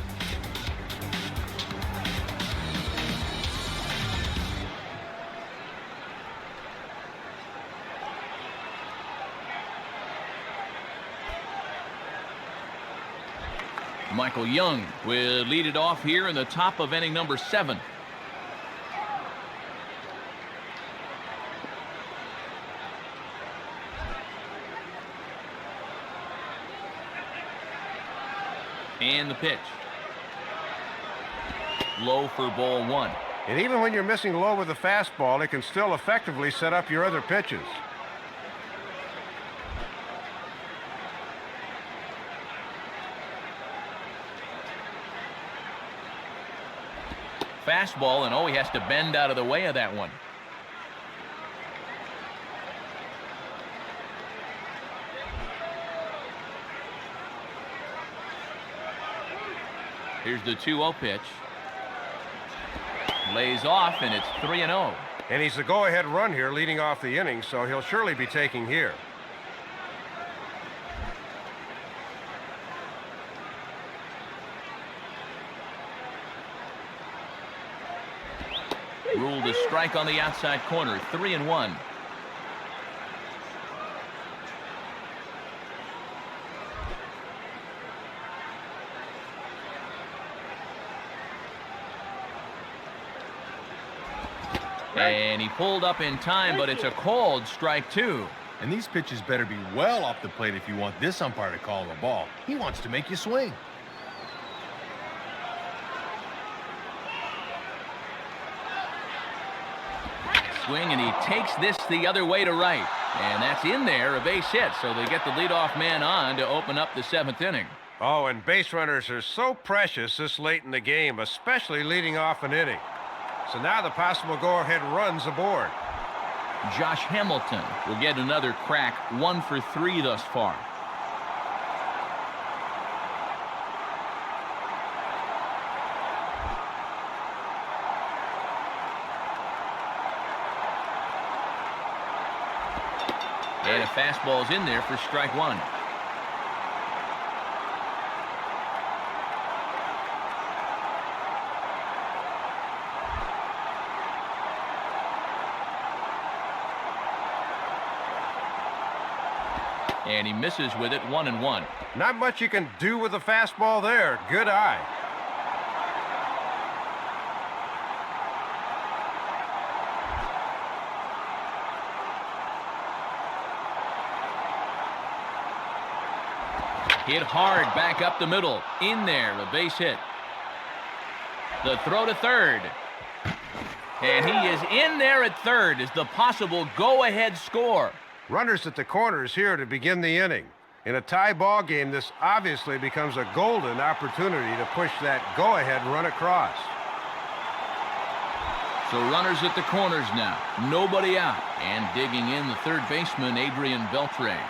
Michael Young will lead it off here in the top of inning number 7. And the pitch. Low for ball 1. And even when you're missing low with a fastball, it can still effectively set up your other pitches. Fastball, and he has to bend out of the way of that one. Here's the 2-0 pitch. Lays off, and it's 3-0. And he's the go-ahead run here leading off the inning, so he'll surely be taking here. Ruled a strike on the outside corner. 3-1. And he pulled up in time, but it's a called strike 2. And these pitches better be well off the plate if you want this umpire to call a ball. He wants to make you swing. Swing, and he takes this the other way to right. And that's in there, a base hit. So they get the leadoff man on to open up the 7th inning. Oh, and base runners are so precious this late in the game, especially leading off an inning. So now the possible go-ahead runs aboard. Josh Hamilton will get another crack, 1 for 3 thus far. And a fastball's in there for strike 1. And he misses with it, 1-1. Not much you can do with the fastball there. Good eye. Hit hard back up the middle. In there, a base hit. The throw to third. And he is in there at third as the possible go-ahead score. Runners at the corners here to begin the inning. In a tie ball game, this obviously becomes a golden opportunity to push that go-ahead run across. So runners at the corners now. Nobody out. And digging in the third baseman, Adrian Beltre.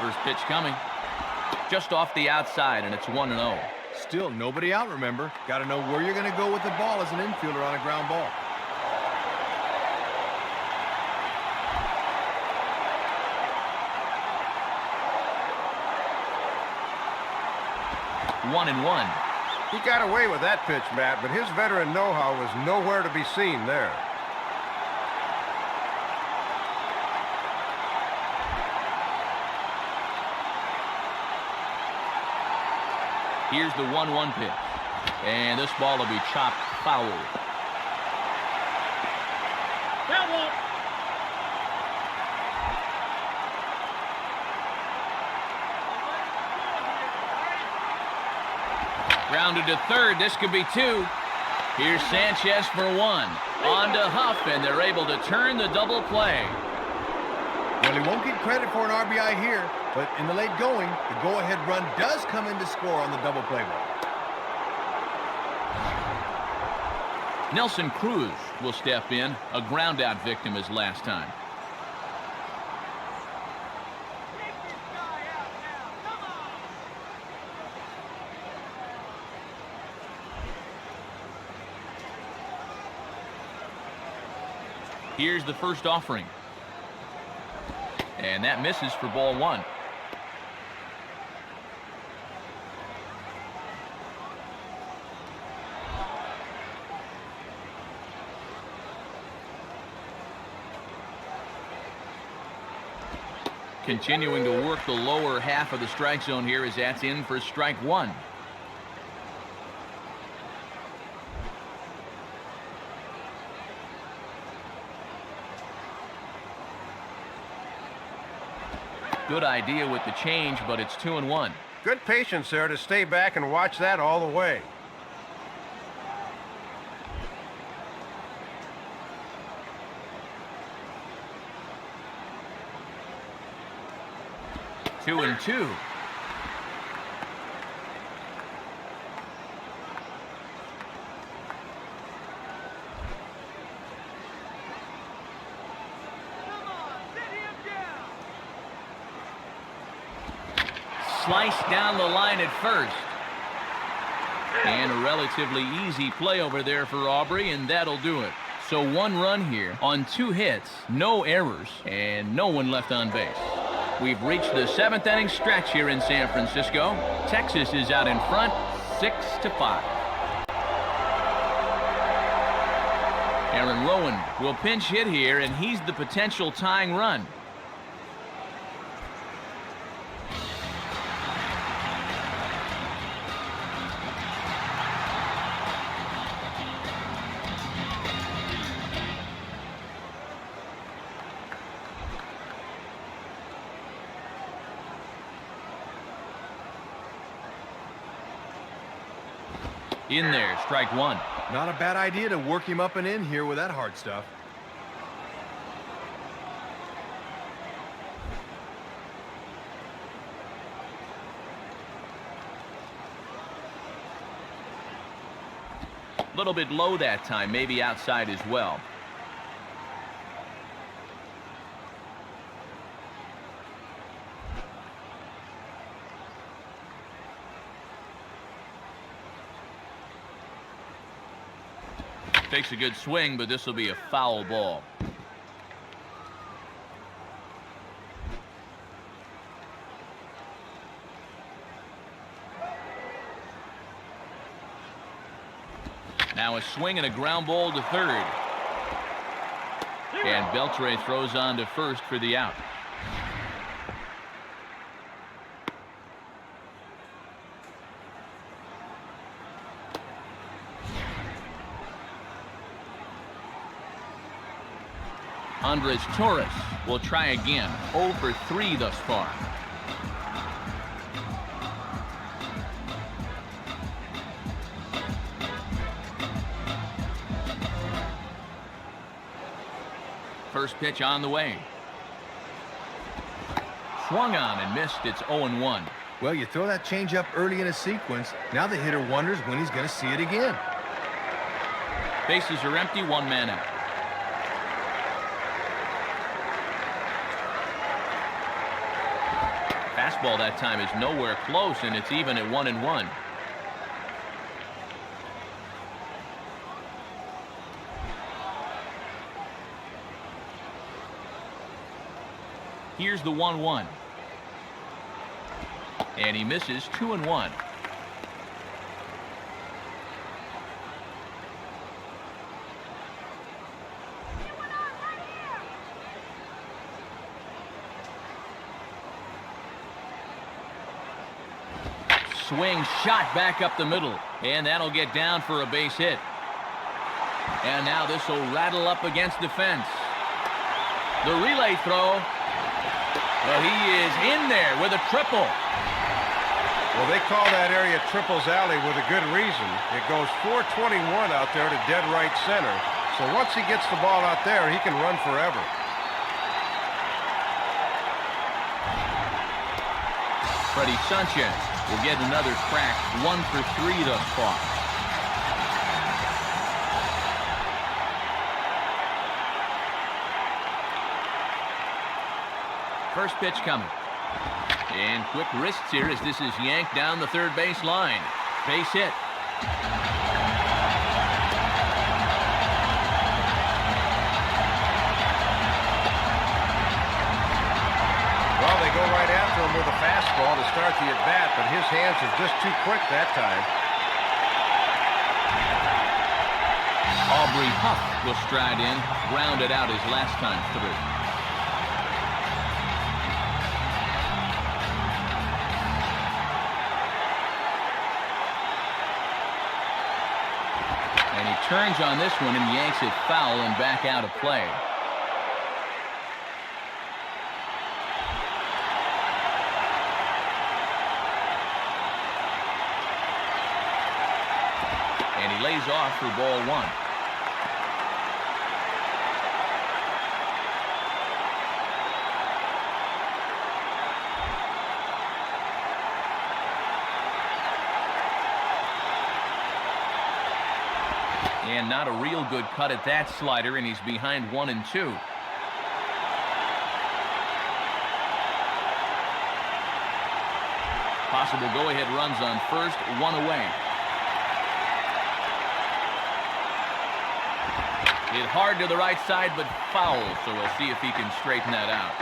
First pitch coming. Just off the outside, and it's 1-0. Still nobody out, remember. Got to know where you're going to go with the ball as an infielder on a ground ball. One and one. He got away with that pitch, Matt, but his veteran know-how was nowhere to be seen there. Here's the 1-1 pitch. And this ball will be chopped foul. Foul ball. Grounded to third. This could be 2. Here's Sanchez for 1. On to Huff, and they're able to turn the double play. Well, he won't get credit for an RBI here, But in the late going, the go-ahead run does come in to score on the double play ball. Nelson Cruz will step in, a ground-out victim as last time. Here's the first offering. And that misses for ball one. Continuing to work the lower half of the strike zone here as that's in for strike one. Good idea with the change, but it's 2-1. Good patience there to stay back and watch that all the way. Two and two. Sliced down the line at first. And a relatively easy play over there for Aubrey, and that'll do it. So one run here on 2 hits, no errors, and no one left on base. We've reached the 7th inning stretch here in San Francisco. Texas is out in front, 6-5. Aaron Rowan will pinch hit here, and he's the potential tying run. In there, strike one. Not a bad idea to work him up and in here with that hard stuff. A little bit low that time, maybe outside as well. Takes a good swing, but this will be a foul ball. Now a swing and a ground ball to third. And Beltre throws on to first for the out. Andres Torres will try again. 0 for 3 thus far. First pitch on the way. Swung on and missed. It's 0-1. Well, you throw that changeup early in a sequence. Now the hitter wonders when he's going to see it again. Bases are empty, 1 man out. Fastball that time is nowhere close, and it's even at 1-1. Here's the 1-1. And he misses. 2-1. Swing, shot back up the middle, and that'll get down for a base hit. And now this will rattle up against the fence. The relay throw. Well, he is in there with a triple. Well, they call that area Triples Alley with a good reason. It goes 421 out there to dead right center. So once he gets the ball out there, he can run forever. Freddie Sanchez will get another crack, 1 for 3 thus far. First pitch coming. And quick wrists here as this is yanked down the third base line. Base hit. Well, they go right after him with a fastball to start the at-bat, but his hands are just too quick that time. Aubrey Huff will stride in, grounded out his last time through. And he turns on this one and yanks it foul and back out of play. And he lays off for ball 1. And not a real good cut at that slider, and he's behind 1-2. Possible go-ahead runs on first, 1 away. Hit hard to the right side, but foul, so we'll see if he can straighten that out.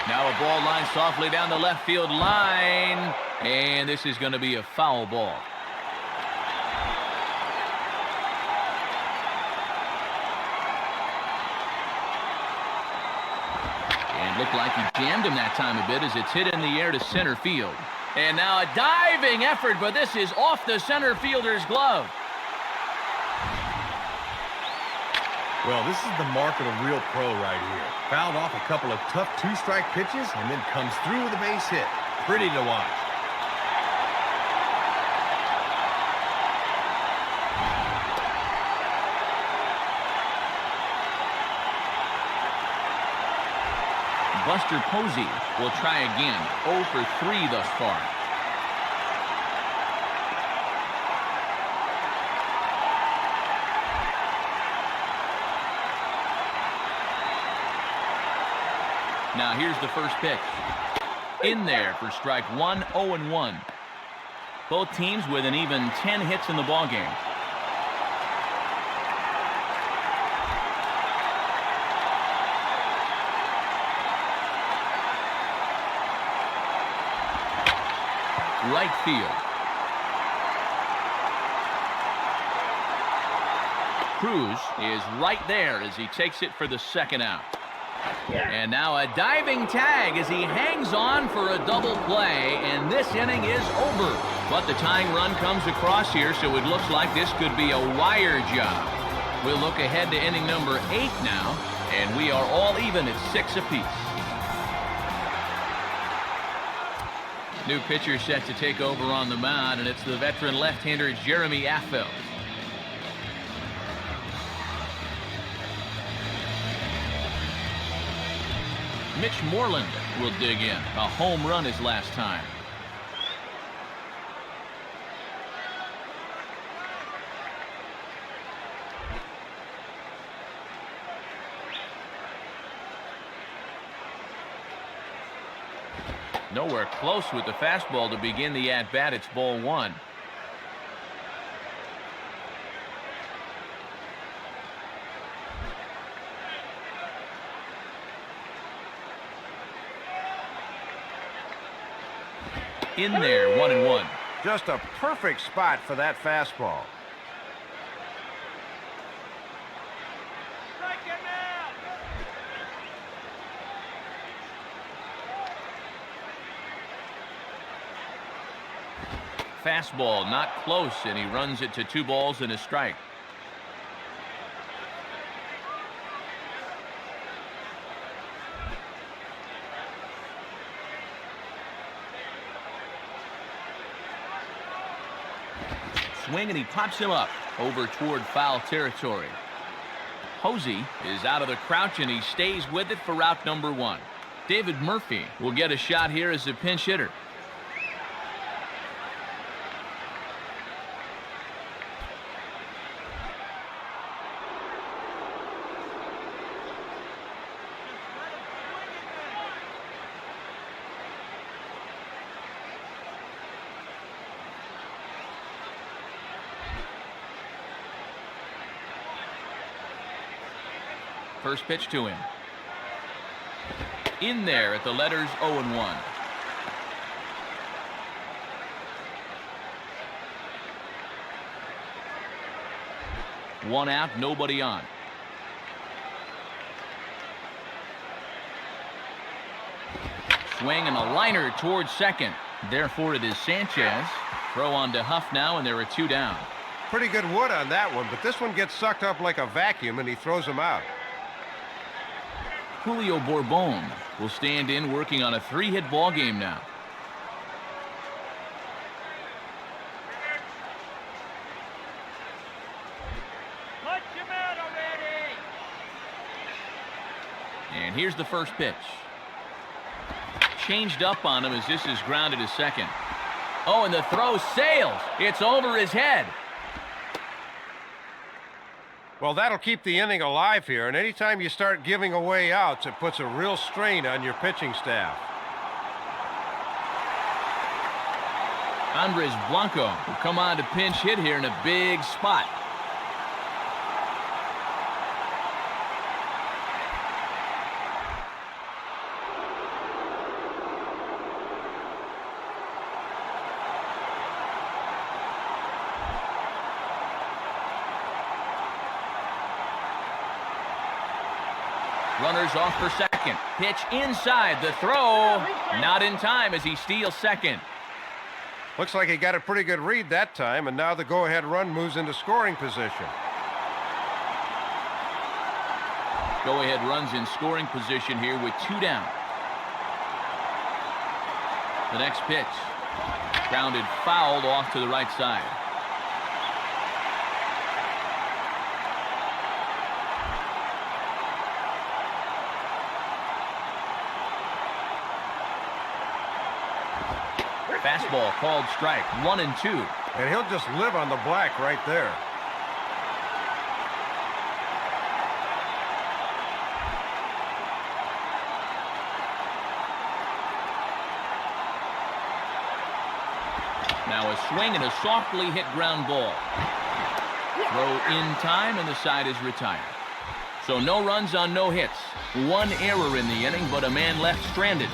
Now a ball line softly down the left field line, and this is going to be a foul ball. And looked like he jammed him that time a bit as it's hit in the air to center field. And now a diving effort, but this is off the center fielder's glove. Well, this is the mark of a real pro right here. Fouled off a couple of tough two-strike pitches and then comes through with a base hit. Pretty to watch. Buster Posey will try again. 0 for 3 thus far. Now here's the first pitch. In there for strike 1, 0-1. Both teams with an even 10 hits in the ballgame. Right field. Cruz is right there as he takes it for the second out. And now a diving tag as he hangs on for a double play, and this inning is over. But the tying run comes across here, so it looks like this could be a wire job. We'll look ahead to inning number 8 now, and we are all even at 6 apiece. New pitcher set to take over on the mound, and it's the veteran left-hander Jeremy Affeldt. Mitch Moreland will dig in. A home run his last time. Nowhere close with the fastball to begin the at-bat. It's ball 1. In there, 1-1. Just a perfect spot for that fastball. Strike him out. Fastball not close, and he runs it to 2 balls and a strike. swing, and he pops him up over toward foul territory. Posey is out of the crouch, and he stays with it for route number 1. David Murphy will get a shot here as a pinch hitter. First pitch to him. In there at the letters 0-1. One out, nobody on. Swing and a liner towards second. Therefore, it is Sanchez. Throw on to Huff now, and there are 2 down. Pretty good wood on that one, but this one gets sucked up like a vacuum, and he throws him out. Julio Bourbon will stand in, working on a 3-hit ball game now. Punch him out already. And here's the first pitch. Changed up on him as this is grounded to second. Oh, and the throw sails. It's over his head. Well, that'll keep the inning alive here, and anytime you start giving away outs, it puts a real strain on your pitching staff. Andres Blanco will come on to pinch hit here in a big spot. Runners off for second. Pitch inside. The throw not in time as he steals second. Looks like he got a pretty good read that time, and now the go-ahead run moves into scoring position. Go-ahead runs in scoring position here with 2 down. The next pitch. Grounded fouled off to the right side. Fastball called strike. 1-2. And he'll just live on the black right there. Now a swing and a softly hit ground ball. Throw in time, and the side is retired. So no runs on no hits. 1 error in the inning, but a man left stranded.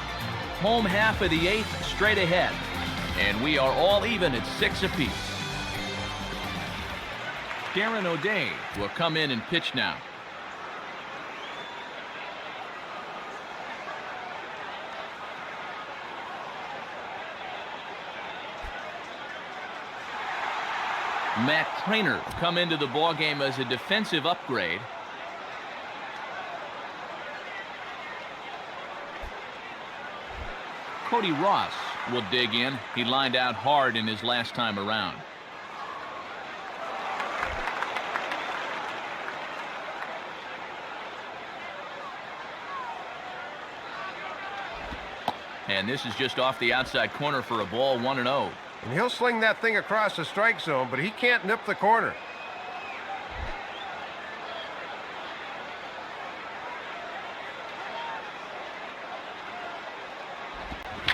Home half of the 8th, straight ahead. And we are all even at 6 apiece. Darren O'Day will come in and pitch now. Matt Trainer will come into the ballgame as a defensive upgrade. Cody Ross will dig in. He lined out hard in his last time around. And this is just off the outside corner for a ball, 1-0. And he'll sling that thing across the strike zone, but he can't nip the corner.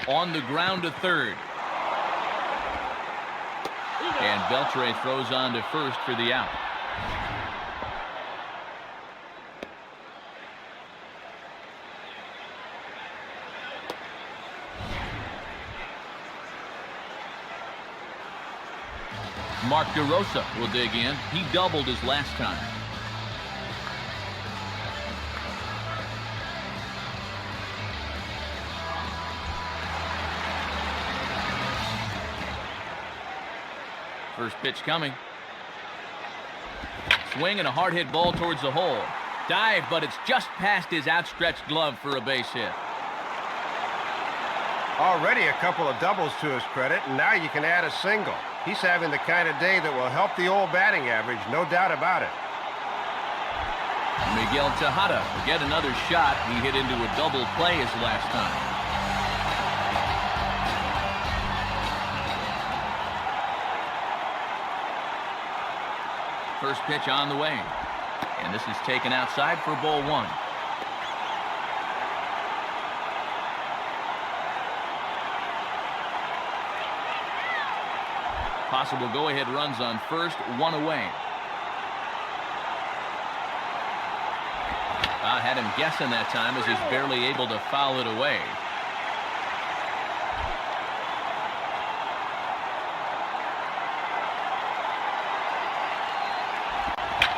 On the ground to third. And Beltre throws on to first for the out. Mark DeRosa will dig in. He doubled his last time. First pitch coming. Swing and a hard hit ball towards the hole. Dive, but it's just past his outstretched glove for a base hit. Already a couple of doubles to his credit, and now you can add a single. He's having the kind of day that will help the old batting average, no doubt about it. Miguel Tejada will get another shot. He hit into a double play his last time. First pitch on the way. And this is taken outside for ball one. Possible go-ahead runs on first, one away. I had him guessing that time as he's barely able to foul it away.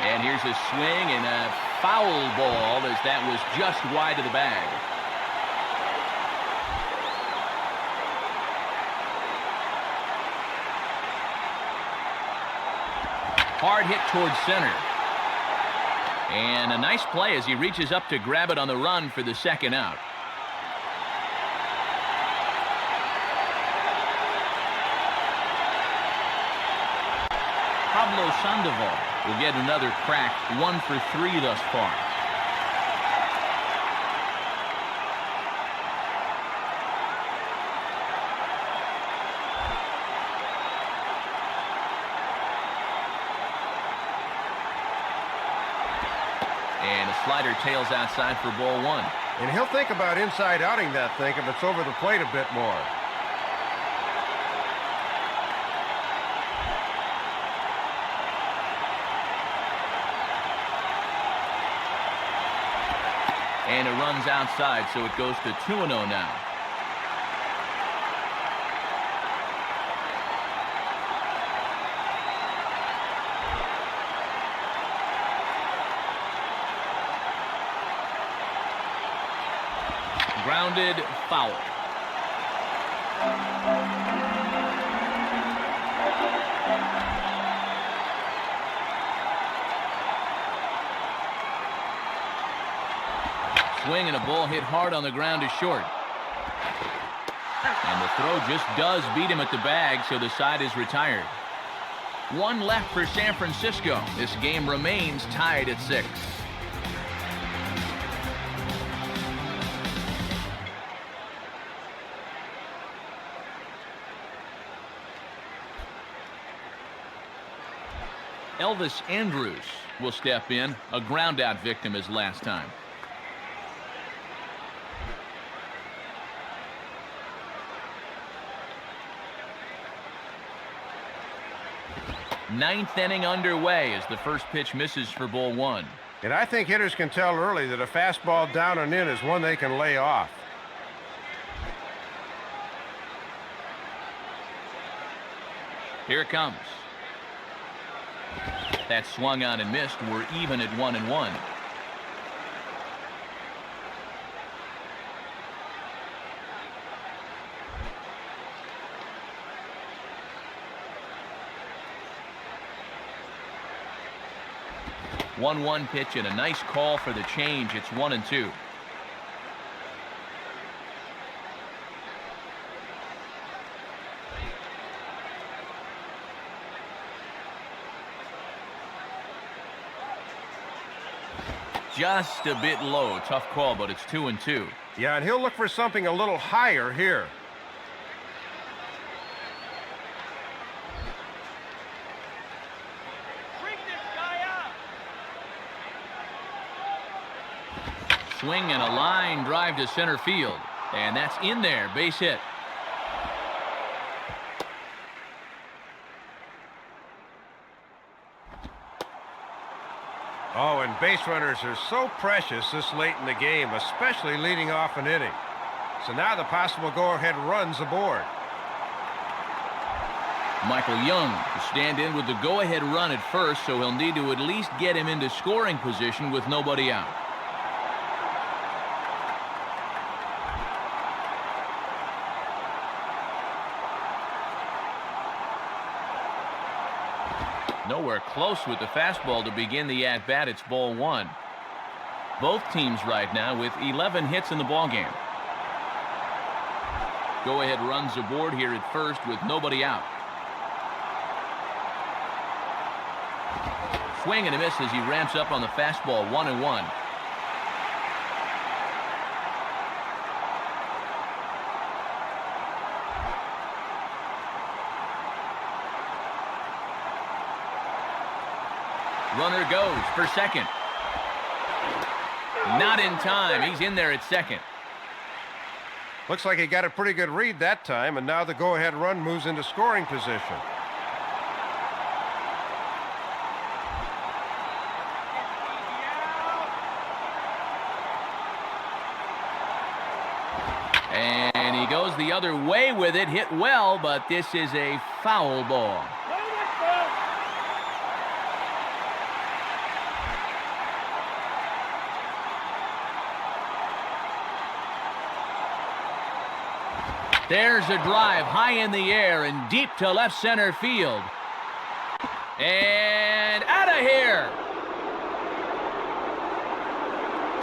And here's a swing and a foul ball as that was just wide of the bag. Hard hit towards center. And a nice play as he reaches up to grab it on the run for the second out. Pablo Sandoval will get another crack, 1 for 3 thus far. And a slider tails outside for ball one. And he'll think about inside outing that thing if it's over the plate a bit more. And it runs outside, so it goes to 2-0 now. Grounded, foul. Swing and a ball hit hard on the ground is short. And the throw just does beat him at the bag, so the side is retired. One left for San Francisco. This game remains tied at 6. Elvis Andrus will step in, a ground-out victim his last time. Ninth inning underway as the first pitch misses for ball one. And I think hitters can tell early that a fastball down and in is one they can lay off. Here it comes. That swung on and missed. We're even at 1-1. One pitch and a nice call for the change. It's 1-2. Just a bit low. Tough call, but it's 2-2. Yeah, and he'll look for something a little higher here. Bring this guy up. Swing and a line drive to center field. And that's in there. Base hit. Oh, and base runners are so precious this late in the game, especially leading off an inning. So now the possible go-ahead run's aboard. Michael Young to stand in with the go-ahead run at first, so he'll need to at least get him into scoring position with nobody out. Nowhere close with the fastball to begin the at-bat. It's ball one. Both teams right now with 11 hits in the ballgame. Go-ahead runs aboard here at first with nobody out. swing and a miss as he ramps up on the fastball. 1-1. Runner goes for second. Not in time. He's in there at second. Looks like he got a pretty good read that time, and now the go-ahead run moves into scoring position. And he goes the other way with it. Hit well, but this is a foul ball. There's a drive high in the air and deep to left center field. And out of here.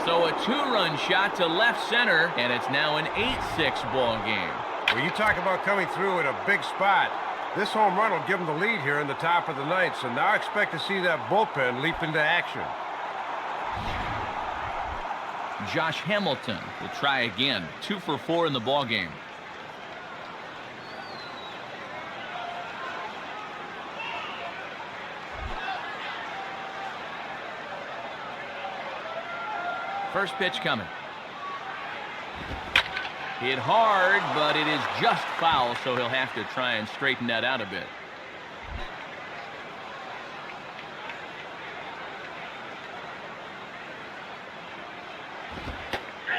So a two-run shot to left center, and it's now an 8-6 ball game. Well, you talk about coming through at a big spot. This home run will give them the lead here in the top of the ninth, so now expect to see that bullpen leap into action. Josh Hamilton will try again. 2 for 4 in the ball game. First pitch coming. Hit hard, but it is just foul, so he'll have to try and straighten that out a bit.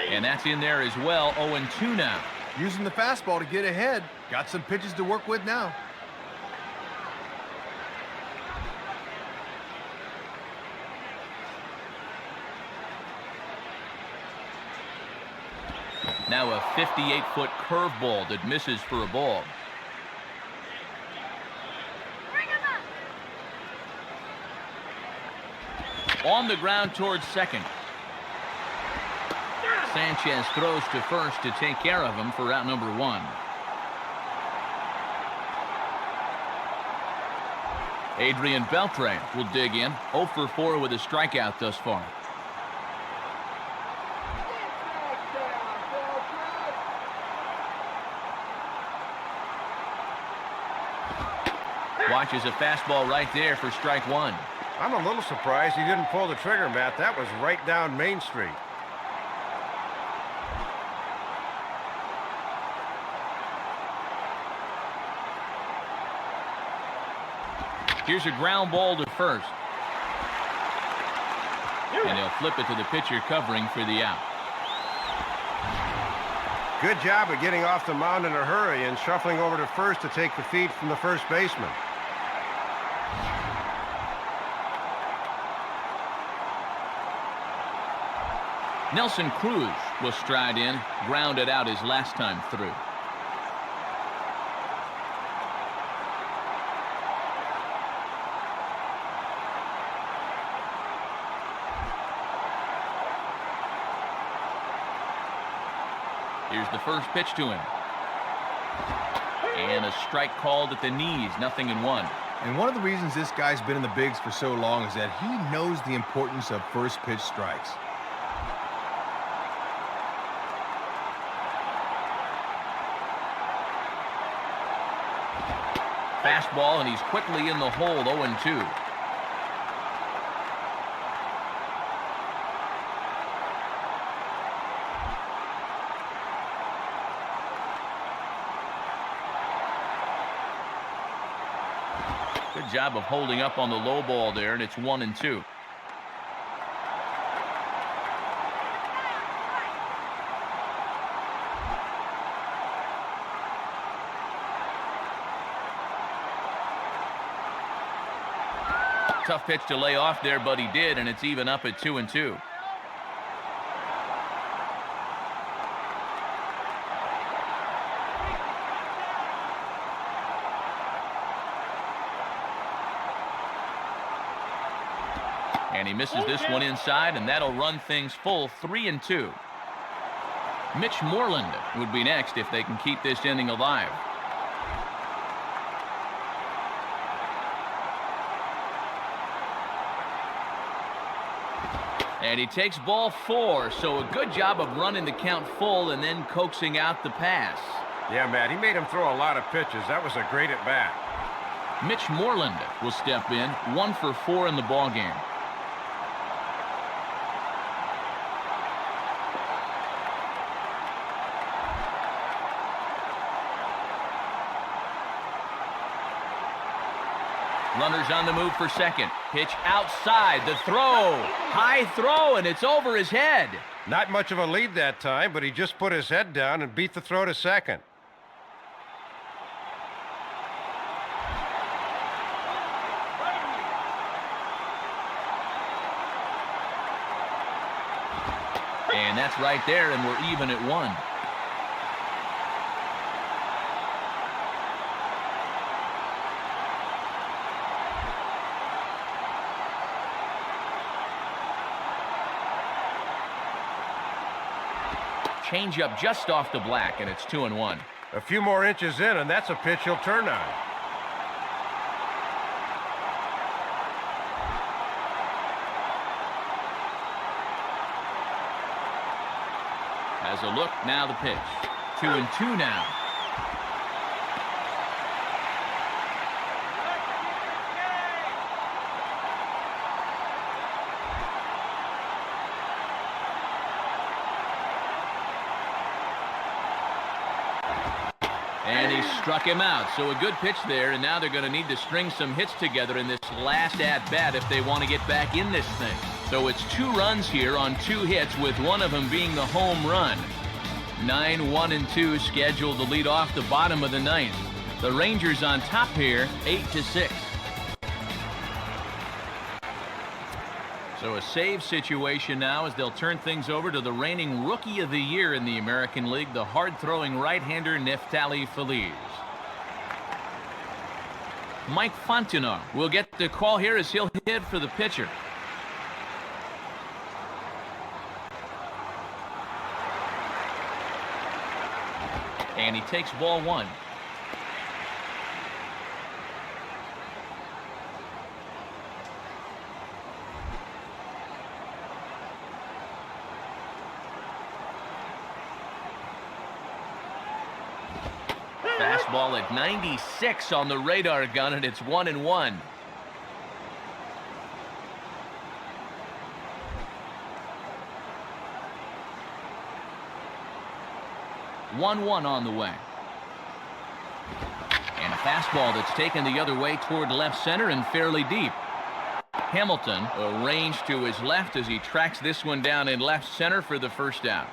And that's in there as well. 0-2 now. Using the fastball to get ahead. Got some pitches to work with now. Now a 58-foot curveball that misses for a ball. On the ground towards second. Sanchez throws to first to take care of him for out number 1. Adrian Beltre will dig in. 0 for 4 with a strikeout thus far. Watches a fastball right there for strike 1. I'm a little surprised he didn't pull the trigger, Matt. That was right down Main Street. Here's a ground ball to first. And he'll flip it to the pitcher covering for the out. Good job of getting off the mound in a hurry and shuffling over to first to take the feed from the first baseman. Nelson Cruz will stride in, grounded out his last time through. Here's the first pitch to him. And a strike called at the knees, 0-1. And one of the reasons this guy's been in the bigs for so long is that he knows the importance of first pitch strikes. Fastball, and he's quickly in the hole, 0-2. Good job of holding up on the low ball there, and it's 1-2. Tough pitch to lay off there, but he did, and it's even up at 2-2. And he misses this one inside, and that'll run things full, 3-2. Mitch Moreland would be next if they can keep this inning alive. And he takes ball 4, so a good job of running the count full and then coaxing out the pass. Yeah, Matt, he made him throw a lot of pitches. That was a great at-bat. Mitch Moreland will step in, 1 for 4 in the ballgame. Runners on the move for second. Pitch outside. The throw. High throw, and it's over his head. Not much of a lead that time, but he just put his head down and beat the throw to second. And that's right there, and we're even at 1. Changeup just off the black, and it's 2-1. A few more inches in, and that's a pitch he'll turn on. Has a look, now the pitch. 2-2 now. And he struck him out, so a good pitch there, and now they're going to need to string some hits together in this last at-bat if they want to get back in this thing. So it's 2 runs here on 2 hits, with one of them being the home run. 9-1-2 scheduled to lead off the bottom of the 9th. The Rangers on top here, 8-6. So a save situation now as they'll turn things over to the reigning Rookie of the Year in the American League, the hard-throwing right-hander Neftali Feliz. Mike Fontenot will get the call here as he'll hit for the pitcher. And he takes ball 1. Fastball at 96 on the radar gun, and it's 1-1. One on the way. And a fastball that's taken the other way toward left center and fairly deep. Hamilton arranged to his left as he tracks this one down in left center for the first out.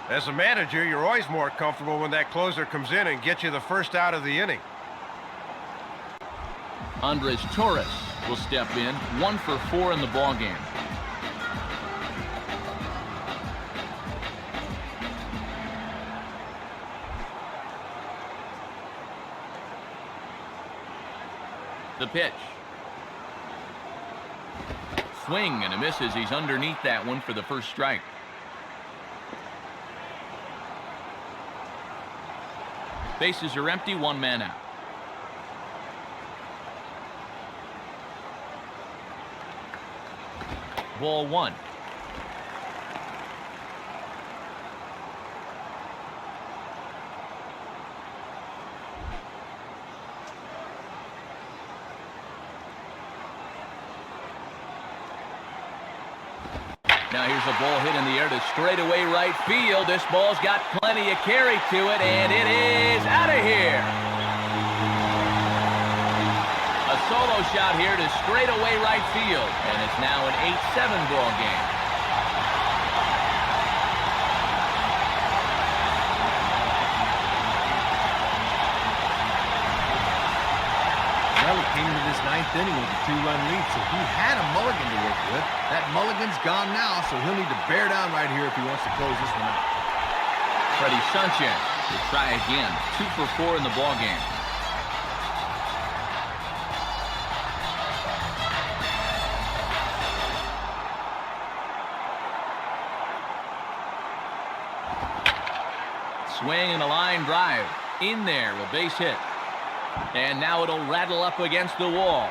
As a manager, you're always more comfortable when that closer comes in and gets you the first out of the inning. Andres Torres will step in, 1 for 4 in the ballgame. The pitch. Swing and a miss as he's underneath that one for the first strike. Bases are empty, 1 man out. Ball 1. Now here's a ball hit in the air to straightaway right field. This ball's got plenty of carry to it, and it is out of here. A solo shot here to straightaway right field, and it's now an 8-7 ball game. Well, he came into this 9th inning with a 2-run lead, so he had a mulligan to work with. That mulligan's gone now, so he'll need to bear down right here if he wants to close this one out. Freddie Sanchez will try again. 2 for 4 in the ballgame. Swing and a line drive. In there, a base hit. And now it'll rattle up against the wall.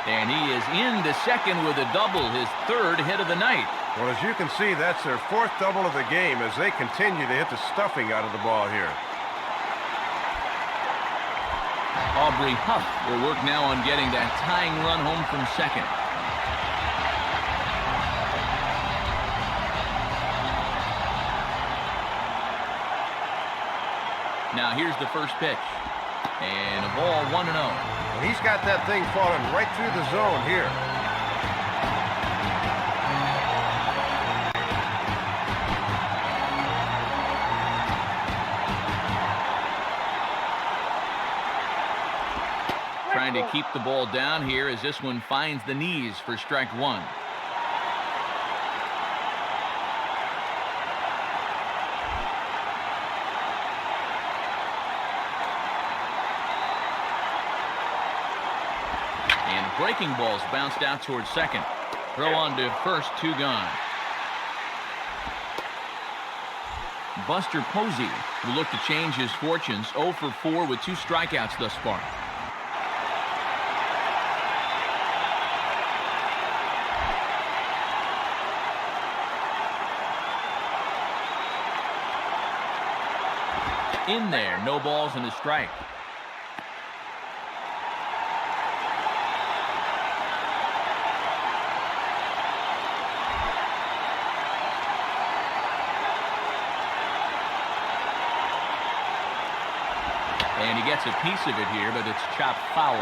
And he is into second with a double, his third hit of the night. Well, as you can see, that's their fourth double of the game as they continue to hit the stuffing out of the ball here. Aubrey Huff will work now on getting that tying run home from second. Now here's the first pitch. And a ball 1-0. And he's got that thing falling right through the zone here. Trying to keep the ball down here as this one finds the knees for strike one. And breaking balls bounced out towards second. Throw on to first, 2 gone. Buster Posey will look to change his fortunes. 0 for 4 with 2 strikeouts thus far. In there, no balls and a strike. And he gets a piece of it here, but it's chopped foul.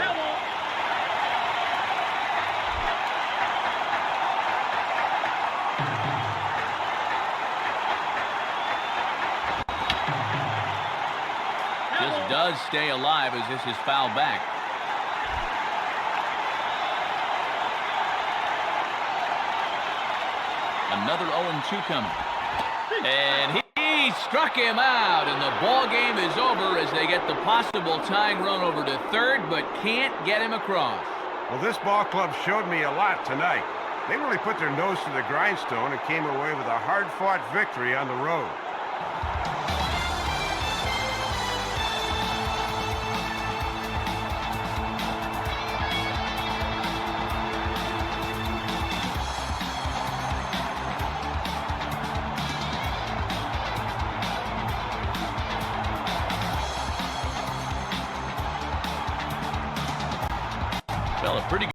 This does stay alive as this is fouled back. Another 0-2 coming. And he struck him out, and the ball game is over as they get the possible tying run over to third, but can't get him across. Well, this ball club showed me a lot tonight. They really put their nose to the grindstone and came away with a hard-fought victory on the road.